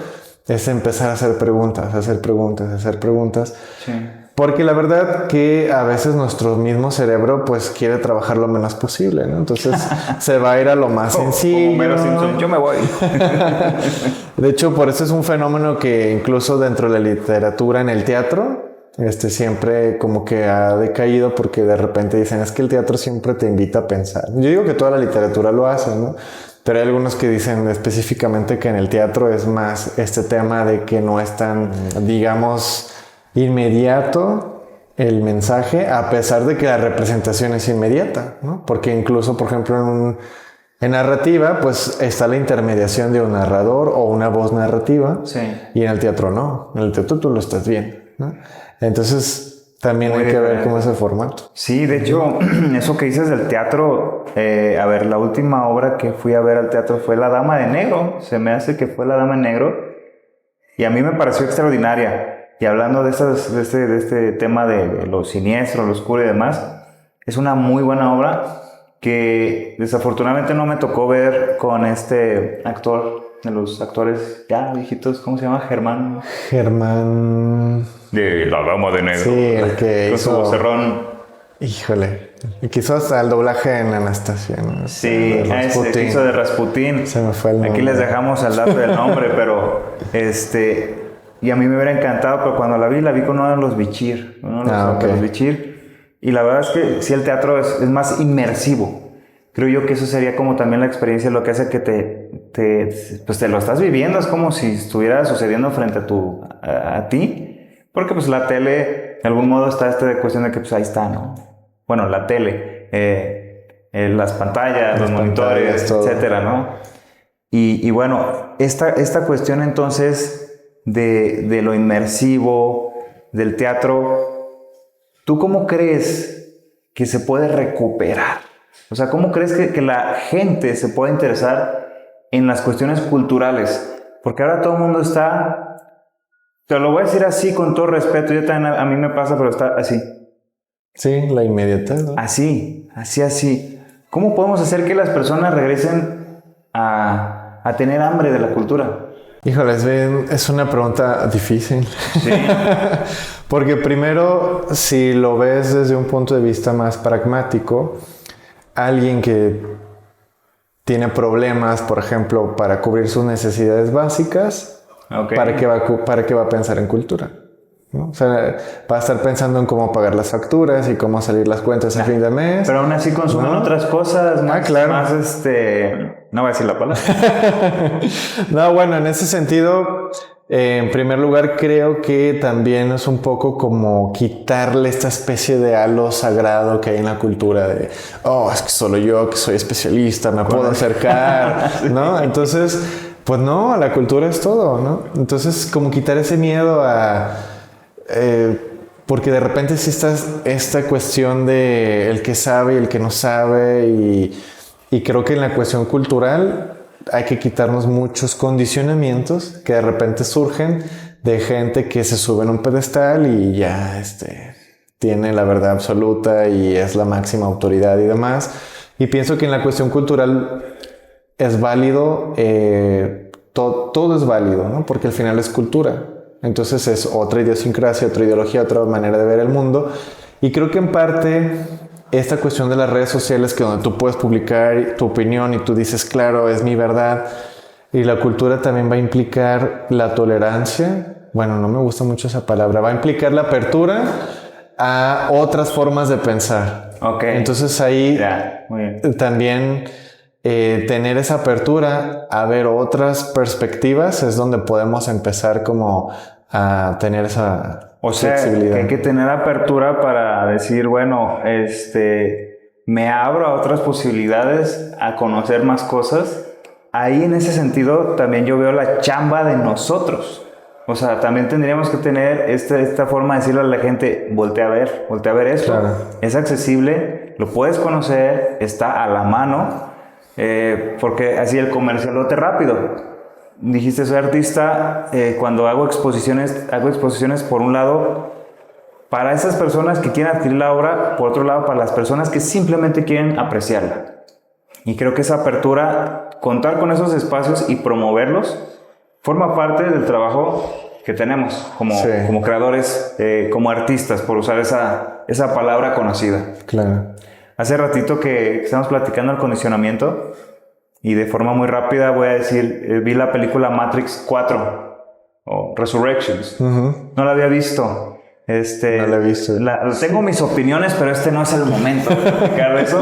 es empezar a hacer preguntas, hacer preguntas. Sí. Porque la verdad que a veces nuestro mismo cerebro pues quiere trabajar lo menos posible, ¿no? Entonces se va a ir a lo más sencillo. Como Homero Simpson, yo me voy. De hecho, por eso es un fenómeno que incluso dentro de la literatura, en el teatro, siempre como que ha decaído porque de repente dicen, es que el teatro siempre te invita a pensar. Yo digo que toda la literatura lo hace, ¿no? Pero hay algunos que dicen específicamente que en el teatro es más este tema de que no es tan, digamos, inmediato el mensaje, a pesar de que la representación es inmediata, ¿no? Porque incluso, por ejemplo, en narrativa, pues está la intermediación de un narrador o una voz narrativa, sí. Y en el teatro no. En el teatro tú lo estás viendo, ¿no? Entonces, también hay que ver cómo es el formato. Sí, de hecho, eso que dices del teatro, a ver, la última obra que fui a ver al teatro fue La Dama de Negro. Se me hace que fue La Dama de Negro. Y a mí me pareció extraordinaria. Y hablando de este tema de lo siniestro, lo oscuro y demás, es una muy buena obra que desafortunadamente no me tocó ver con este actor, de los actores ya viejitos, ¿cómo se llama? Germán. De La Dama de Negro. Sí, el que con hizo... su vocerrón. Híjole. El que hizo hasta el doblaje en Anastasia, ¿no? Sí, ese que hizo de Rasputín. Se me fue el nombre. Aquí les dejamos el dato del nombre, pero y a mí me hubiera encantado, pero cuando la vi con uno de los Bichir. Los Bichir. Y la verdad es que sí, el teatro es más inmersivo. Creo yo que eso sería como también la experiencia, lo que hace que pues te lo estás viviendo. Es como si estuviera sucediendo frente a ti. Porque pues la tele, de algún modo está esta cuestión de que pues ahí está, ¿no? Bueno, la tele, las pantallas, los monitores, etcétera, ¿no? Y bueno, esta cuestión entonces de lo inmersivo, del teatro, ¿tú cómo crees que se puede recuperar? O sea, ¿cómo crees que la gente se puede interesar en las cuestiones culturales? Porque ahora todo el mundo está, te lo voy a decir así con todo respeto, yo también, a mí me pasa, pero está así. Sí, la inmediatez, ¿no? Así. ¿Cómo podemos hacer que las personas regresen a tener hambre de la cultura? Híjoles, es una pregunta difícil. Sí. Porque primero, si lo ves desde un punto de vista más pragmático, alguien que tiene problemas, por ejemplo, para cubrir sus necesidades básicas, Okay. ¿para qué va a pensar en cultura? ¿No? O sea, va a estar pensando en cómo pagar las facturas y cómo salir las cuentas a fin de mes. Pero aún así consumen otras cosas más, claro. más no voy a decir la palabra. No, bueno, en ese sentido, en primer lugar, creo que también es un poco como quitarle esta especie de halo sagrado que hay en la cultura de, es que solo yo que soy especialista me puedo acercar, ¿no? Entonces, pues no, la cultura es todo, ¿no? Entonces, como quitar ese miedo porque de repente sí está esta cuestión de el que sabe y el que no sabe y creo que en la cuestión cultural hay que quitarnos muchos condicionamientos que de repente surgen de gente que se sube en un pedestal y ya tiene la verdad absoluta y es la máxima autoridad y demás. Y pienso que en la cuestión cultural es válido, todo es válido, ¿no? Porque al final es cultura. Entonces es otra idiosincrasia, otra ideología, otra manera de ver el mundo. Y creo que en parte esta cuestión de las redes sociales, que donde tú puedes publicar tu opinión y tú dices, claro, es mi verdad. Y la cultura también va a implicar la tolerancia. Bueno, no me gusta mucho esa palabra. Va a implicar la apertura a otras formas de pensar. Okay. Entonces ahí muy bien. También tener esa apertura a ver otras perspectivas es donde podemos empezar como a tener esa flexibilidad. Que hay que tener apertura para decir, bueno, me abro a otras posibilidades, a conocer más cosas. Ahí en ese sentido también yo veo la chamba de nosotros. O sea, también tendríamos que tener esta forma de decirle a la gente, voltea a ver esto. Claro. Es accesible, lo puedes conocer, está a la mano, porque así el comercialote rápido. Dijiste, soy artista, cuando hago exposiciones por un lado para esas personas que quieren adquirir la obra, por otro lado para las personas que simplemente quieren apreciarla. Y creo que esa apertura, contar con esos espacios y promoverlos, forma parte del trabajo que tenemos como creadores, como artistas, por usar esa palabra conocida. Claro. Hace ratito que estamos platicando el condicionamiento y de forma muy rápida voy a decir, vi la película Matrix 4 o Resurrections. Uh-huh. No la había visto. No la he visto. Tengo mis opiniones, pero no es el momento de platicar de eso.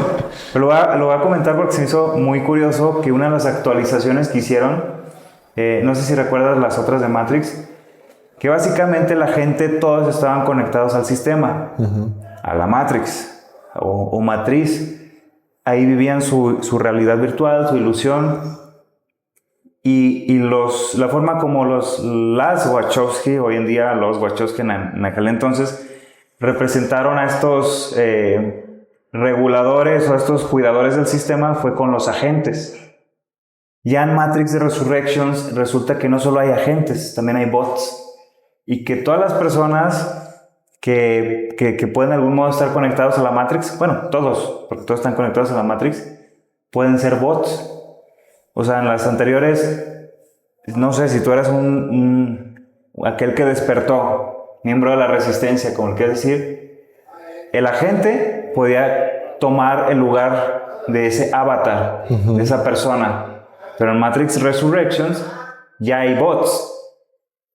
Pero lo voy a comentar porque se me hizo muy curioso que una de las actualizaciones que hicieron, no sé si recuerdas las otras de Matrix, que básicamente la gente, todos estaban conectados al sistema, uh-huh, a la Matrix o matriz. Ahí vivían su realidad virtual, su ilusión. Y la forma como las Wachowski, hoy en día los Wachowski en aquel entonces, representaron a estos reguladores o a estos cuidadores del sistema fue con los agentes. Ya en Matrix de Resurrections resulta que no solo hay agentes, también hay bots. Y que todas las personas que pueden de algún modo estar conectados a la Matrix, bueno, todos, porque todos están conectados a la Matrix, pueden ser bots. O sea, en las anteriores, no sé si tú eras aquel que despertó, miembro de la resistencia, como el que decir, el agente podía tomar el lugar de ese avatar, uh-huh, de esa persona. Pero en Matrix Resurrections ya hay bots.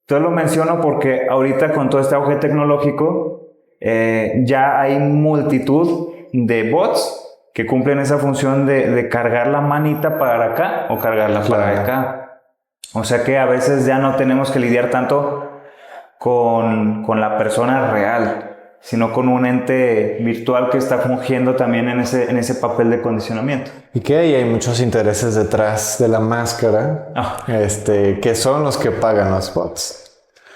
Yo lo menciono porque ahorita con todo este auge tecnológico ya hay multitud de bots que cumplen esa función de cargar la manita para acá o cargarla para acá. O sea que a veces ya no tenemos que lidiar tanto con la persona real, sino con un ente virtual que está fungiendo también en ese papel de condicionamiento. Y que ahí hay muchos intereses detrás de la máscara, que son los que pagan los bots.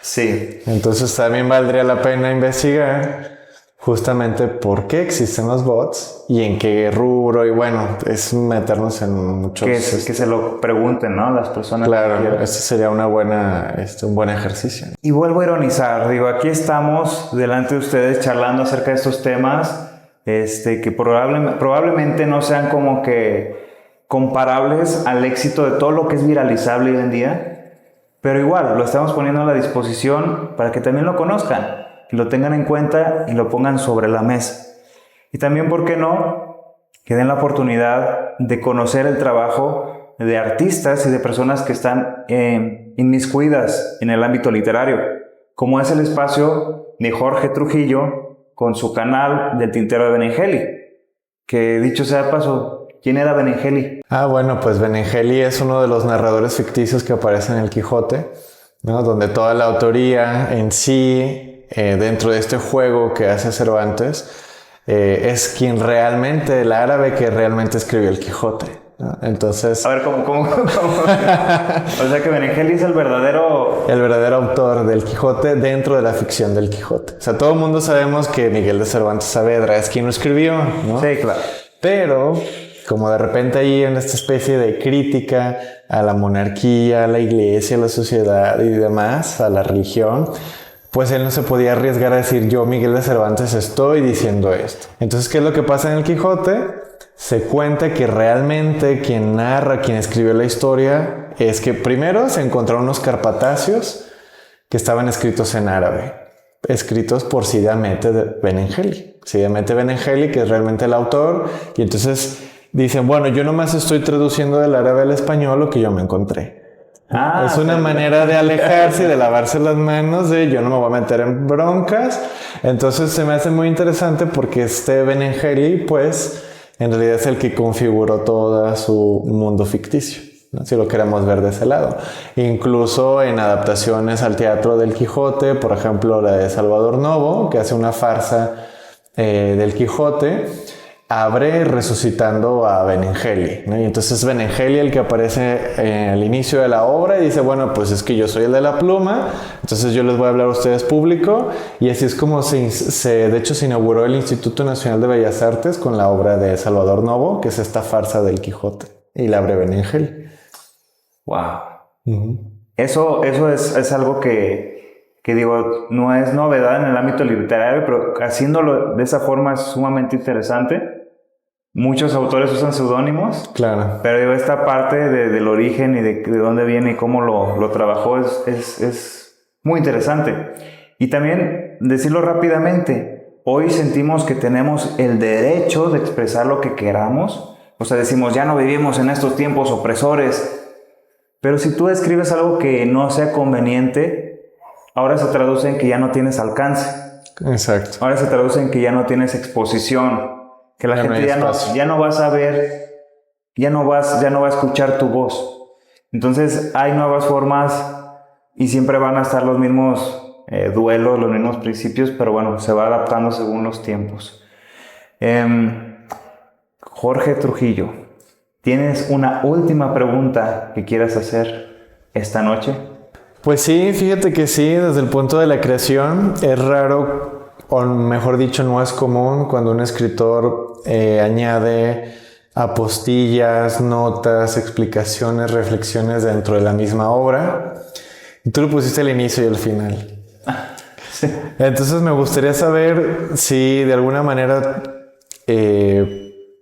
Sí. Entonces también valdría la pena investigar justamente por qué existen los bots y en qué rubro, y bueno, es meternos en muchos... Que se lo pregunten, ¿no? Las personas. Claro, este sería un buen ejercicio. Y vuelvo a ironizar, digo, aquí estamos delante de ustedes charlando acerca de estos temas, que probablemente no sean como que comparables al éxito de todo lo que es viralizable hoy en día, pero igual lo estamos poniendo a la disposición para que también lo conozcan, que lo tengan en cuenta y lo pongan sobre la mesa. Y también, ¿por qué no?, que den la oportunidad de conocer el trabajo de artistas y de personas que están inmiscuidas en el ámbito literario, como es el espacio de Jorge Trujillo con su canal del Tintero de Benengeli, que dicho sea de paso, ¿quién era Benengeli? Bueno, pues Benengeli es uno de los narradores ficticios que aparece en el Quijote, ¿no? Donde toda la autoría en sí, dentro de este juego que hace Cervantes, es quien realmente, el árabe que realmente escribió el Quijote, ¿no? Entonces... A ver, ¿cómo? O sea que Benengeli es el verdadero... El verdadero autor del Quijote dentro de la ficción del Quijote. O sea, todo el mundo sabemos que Miguel de Cervantes Saavedra es quien lo escribió, ¿no? Sí, claro. Pero, como de repente ahí en esta especie de crítica a la monarquía, a la iglesia, a la sociedad y demás, a la religión, pues él no se podía arriesgar a decir, yo, Miguel de Cervantes, estoy diciendo esto. Entonces, ¿qué es lo que pasa en el Quijote? Se cuenta que realmente quien narra, quien escribió la historia, es que primero se encontraron unos carpatacios que estaban escritos en árabe, escritos por Cide Hamete de Benengeli. Cide Hamete Benengeli, que es realmente el autor, y entonces dicen, bueno, yo nomás estoy traduciendo del árabe al español lo que yo me encontré. Es una manera de alejarse y de lavarse las manos de yo no me voy a meter en broncas. Entonces se me hace muy interesante porque este Benengeli, pues, en realidad es el que configuró todo su mundo ficticio, ¿no? Si lo queremos ver de ese lado. Incluso en adaptaciones al teatro del Quijote, por ejemplo, la de Salvador Novo, que hace una farsa del Quijote, abre resucitando a Benengeli, ¿no? Y entonces Benengeli el que aparece al inicio de la obra y dice, bueno, pues es que yo soy el de la pluma, entonces yo les voy a hablar a ustedes público, y así es como de hecho se inauguró el Instituto Nacional de Bellas Artes con la obra de Salvador Novo, que es esta farsa del Quijote, y la abre Benengeli. Wow. Eso es algo que digo, no es novedad en el ámbito literario, pero haciéndolo de esa forma es sumamente interesante. Muchos autores usan seudónimos. Claro. Pero digo, esta parte del origen y de dónde viene y cómo lo trabajó es muy interesante. Y también, decirlo rápidamente, hoy sentimos que tenemos el derecho de expresar lo que queramos. O sea, decimos, ya no vivimos en estos tiempos opresores. Pero si tú escribes algo que no sea conveniente, ahora se traduce en que ya no tienes alcance. Exacto. Ahora se traduce en que ya no tienes exposición. Que la gente ya no va a saber, ya no va a escuchar tu voz. Entonces hay nuevas formas y siempre van a estar los mismos duelos, los mismos principios, pero bueno, se va adaptando según los tiempos. Jorge Trujillo, ¿tienes una última pregunta que quieras hacer esta noche? Pues sí, fíjate que sí, desde el punto de la creación es raro, o mejor dicho, no es común cuando un escritor añade apostillas, notas, explicaciones, reflexiones dentro de la misma obra. Y tú lo pusiste al inicio y al final. Sí. Entonces me gustaría saber si de alguna manera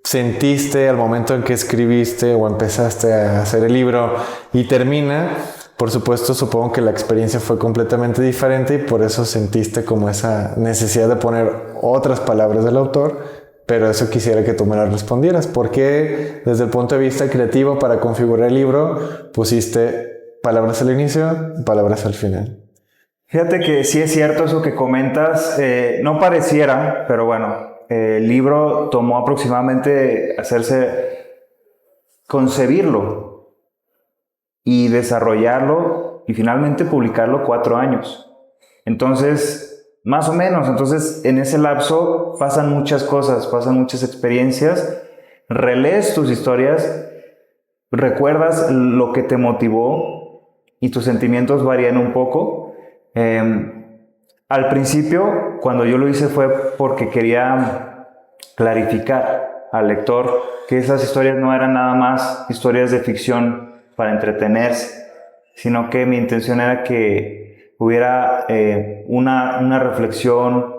sentiste al momento en que escribiste o empezaste a hacer el libro y termina. Por supuesto, supongo que la experiencia fue completamente diferente y por eso sentiste como esa necesidad de poner otras palabras del autor, pero eso quisiera que tú me lo respondieras. ¿Por qué, desde el punto de vista creativo, para configurar el libro, pusiste palabras al inicio y palabras al final? Fíjate que sí es cierto eso que comentas. No pareciera, pero bueno, el libro tomó aproximadamente concebirlo y desarrollarlo y finalmente publicarlo 4 años. Entonces, más o menos, en ese lapso pasan muchas cosas, pasan muchas experiencias, relees tus historias, recuerdas lo que te motivó y tus sentimientos varían un poco. Al principio, cuando yo lo hice fue porque quería clarificar al lector que esas historias no eran nada más historias de ficción para entretenerse, sino que mi intención era que hubiera una reflexión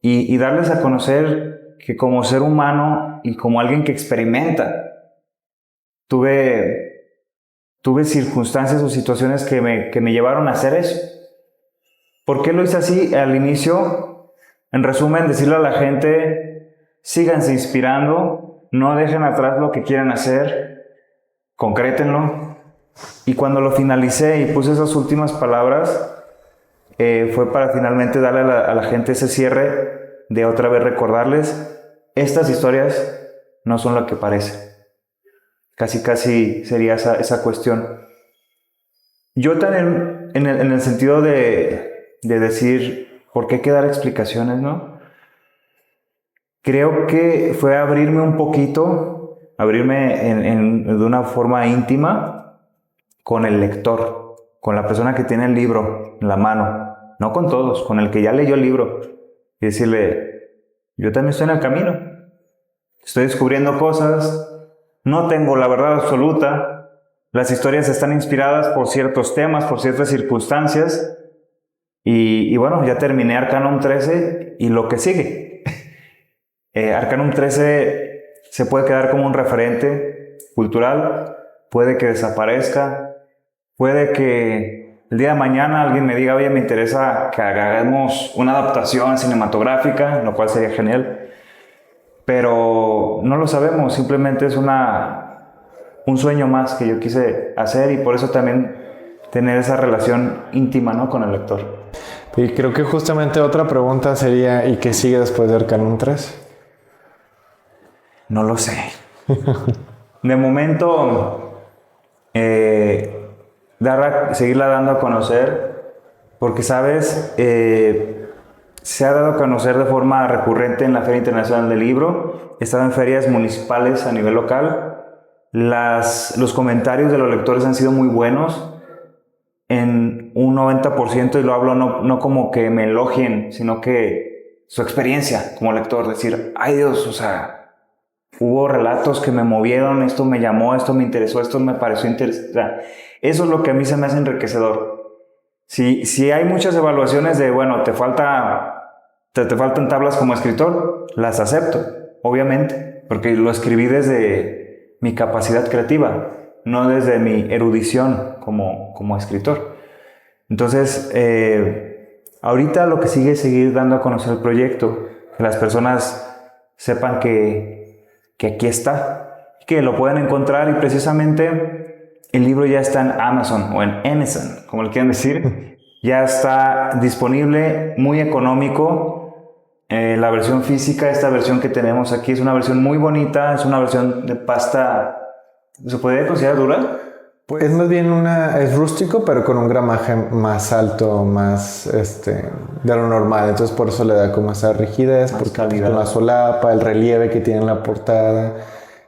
y darles a conocer que como ser humano y como alguien que experimenta, tuve circunstancias o situaciones que me llevaron a hacer eso. ¿Por qué lo hice así? Al inicio, en resumen, decirle a la gente, síganse inspirando, no dejen atrás lo que quieran hacer, concrétenlo. Y cuando lo finalicé y puse esas últimas palabras, fue para finalmente darle a la gente ese cierre de otra vez recordarles, estas historias no son lo que parecen. Casi sería esa cuestión. Yo también, en el sentido de decir, ¿por qué hay que dar explicaciones, no? Creo que fue abrirme un poquito, de una forma íntima con el lector, con la persona que tiene el libro en la mano, no con todos, con el que ya leyó el libro, y decirle, yo también estoy en el camino, estoy descubriendo cosas, no tengo la verdad absoluta, las historias están inspiradas por ciertos temas, por ciertas circunstancias, y bueno, ya terminé Arcanum 13 y lo que sigue. Arcanum 13 se puede quedar como un referente cultural, puede que desaparezca, puede que el día de mañana alguien me diga, oye, me interesa que hagamos una adaptación cinematográfica, lo cual sería genial, pero no lo sabemos, simplemente es un sueño más que yo quise hacer y por eso también tener esa relación íntima, ¿no?, con el lector. Y creo que justamente otra pregunta sería, ¿y qué sigue después de Arcanum 3? No lo sé. De momento, seguirla dando a conocer, porque, ¿sabes? Se ha dado a conocer de forma recurrente en la Feria Internacional del Libro, he estado en ferias municipales a nivel local, los comentarios de los lectores han sido muy buenos, en un 90%, y lo hablo no como que me elogien, sino que su experiencia como lector, decir, ay Dios, o sea, hubo relatos que me movieron, esto me llamó, esto me interesó, esto me pareció interesante. O sea, eso es lo que a mí se me hace enriquecedor. Si hay muchas evaluaciones de, bueno, te faltan tablas como escritor, las acepto, obviamente, porque lo escribí desde mi capacidad creativa, no desde mi erudición como escritor. Entonces, ahorita lo que sigue es seguir dando a conocer el proyecto, que las personas sepan que aquí está, que lo pueden encontrar, y precisamente el libro ya está en Amazon o en Amazon, como le quieran decir, ya está disponible, muy económico. La versión física, esta versión que tenemos aquí, es una versión muy bonita, es una versión de pasta. ¿Se podría considerar dura? Pues es más bien es rústico, pero con un gramaje más alto, más de lo normal. Entonces por eso le da como esa rigidez, más porque calidad, con la solapa, el relieve que tiene en la portada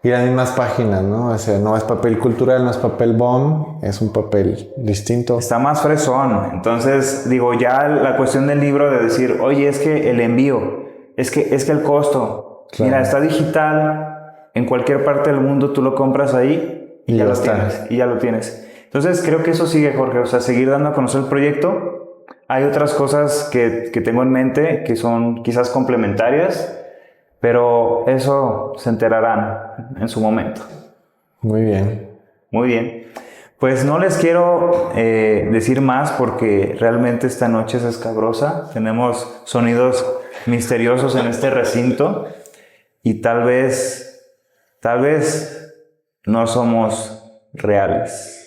y las mismas páginas, ¿no? O sea, no es papel cultural, no es papel BOM, es un papel distinto. Está más fresón. Entonces, digo, ya la cuestión del libro de decir, oye, es que el envío, es que el costo, claro. Mira, está digital. En cualquier parte del mundo tú lo compras ahí y ya lo tienes. Entonces creo que eso sigue, Jorge. O sea, seguir dando a conocer el proyecto. Hay otras cosas que tengo en mente que son quizás complementarias, pero eso se enterarán en su momento. Muy bien. Muy bien. Pues no les quiero decir más porque realmente esta noche es escabrosa. Tenemos sonidos misteriosos en este recinto y tal vez no somos reales.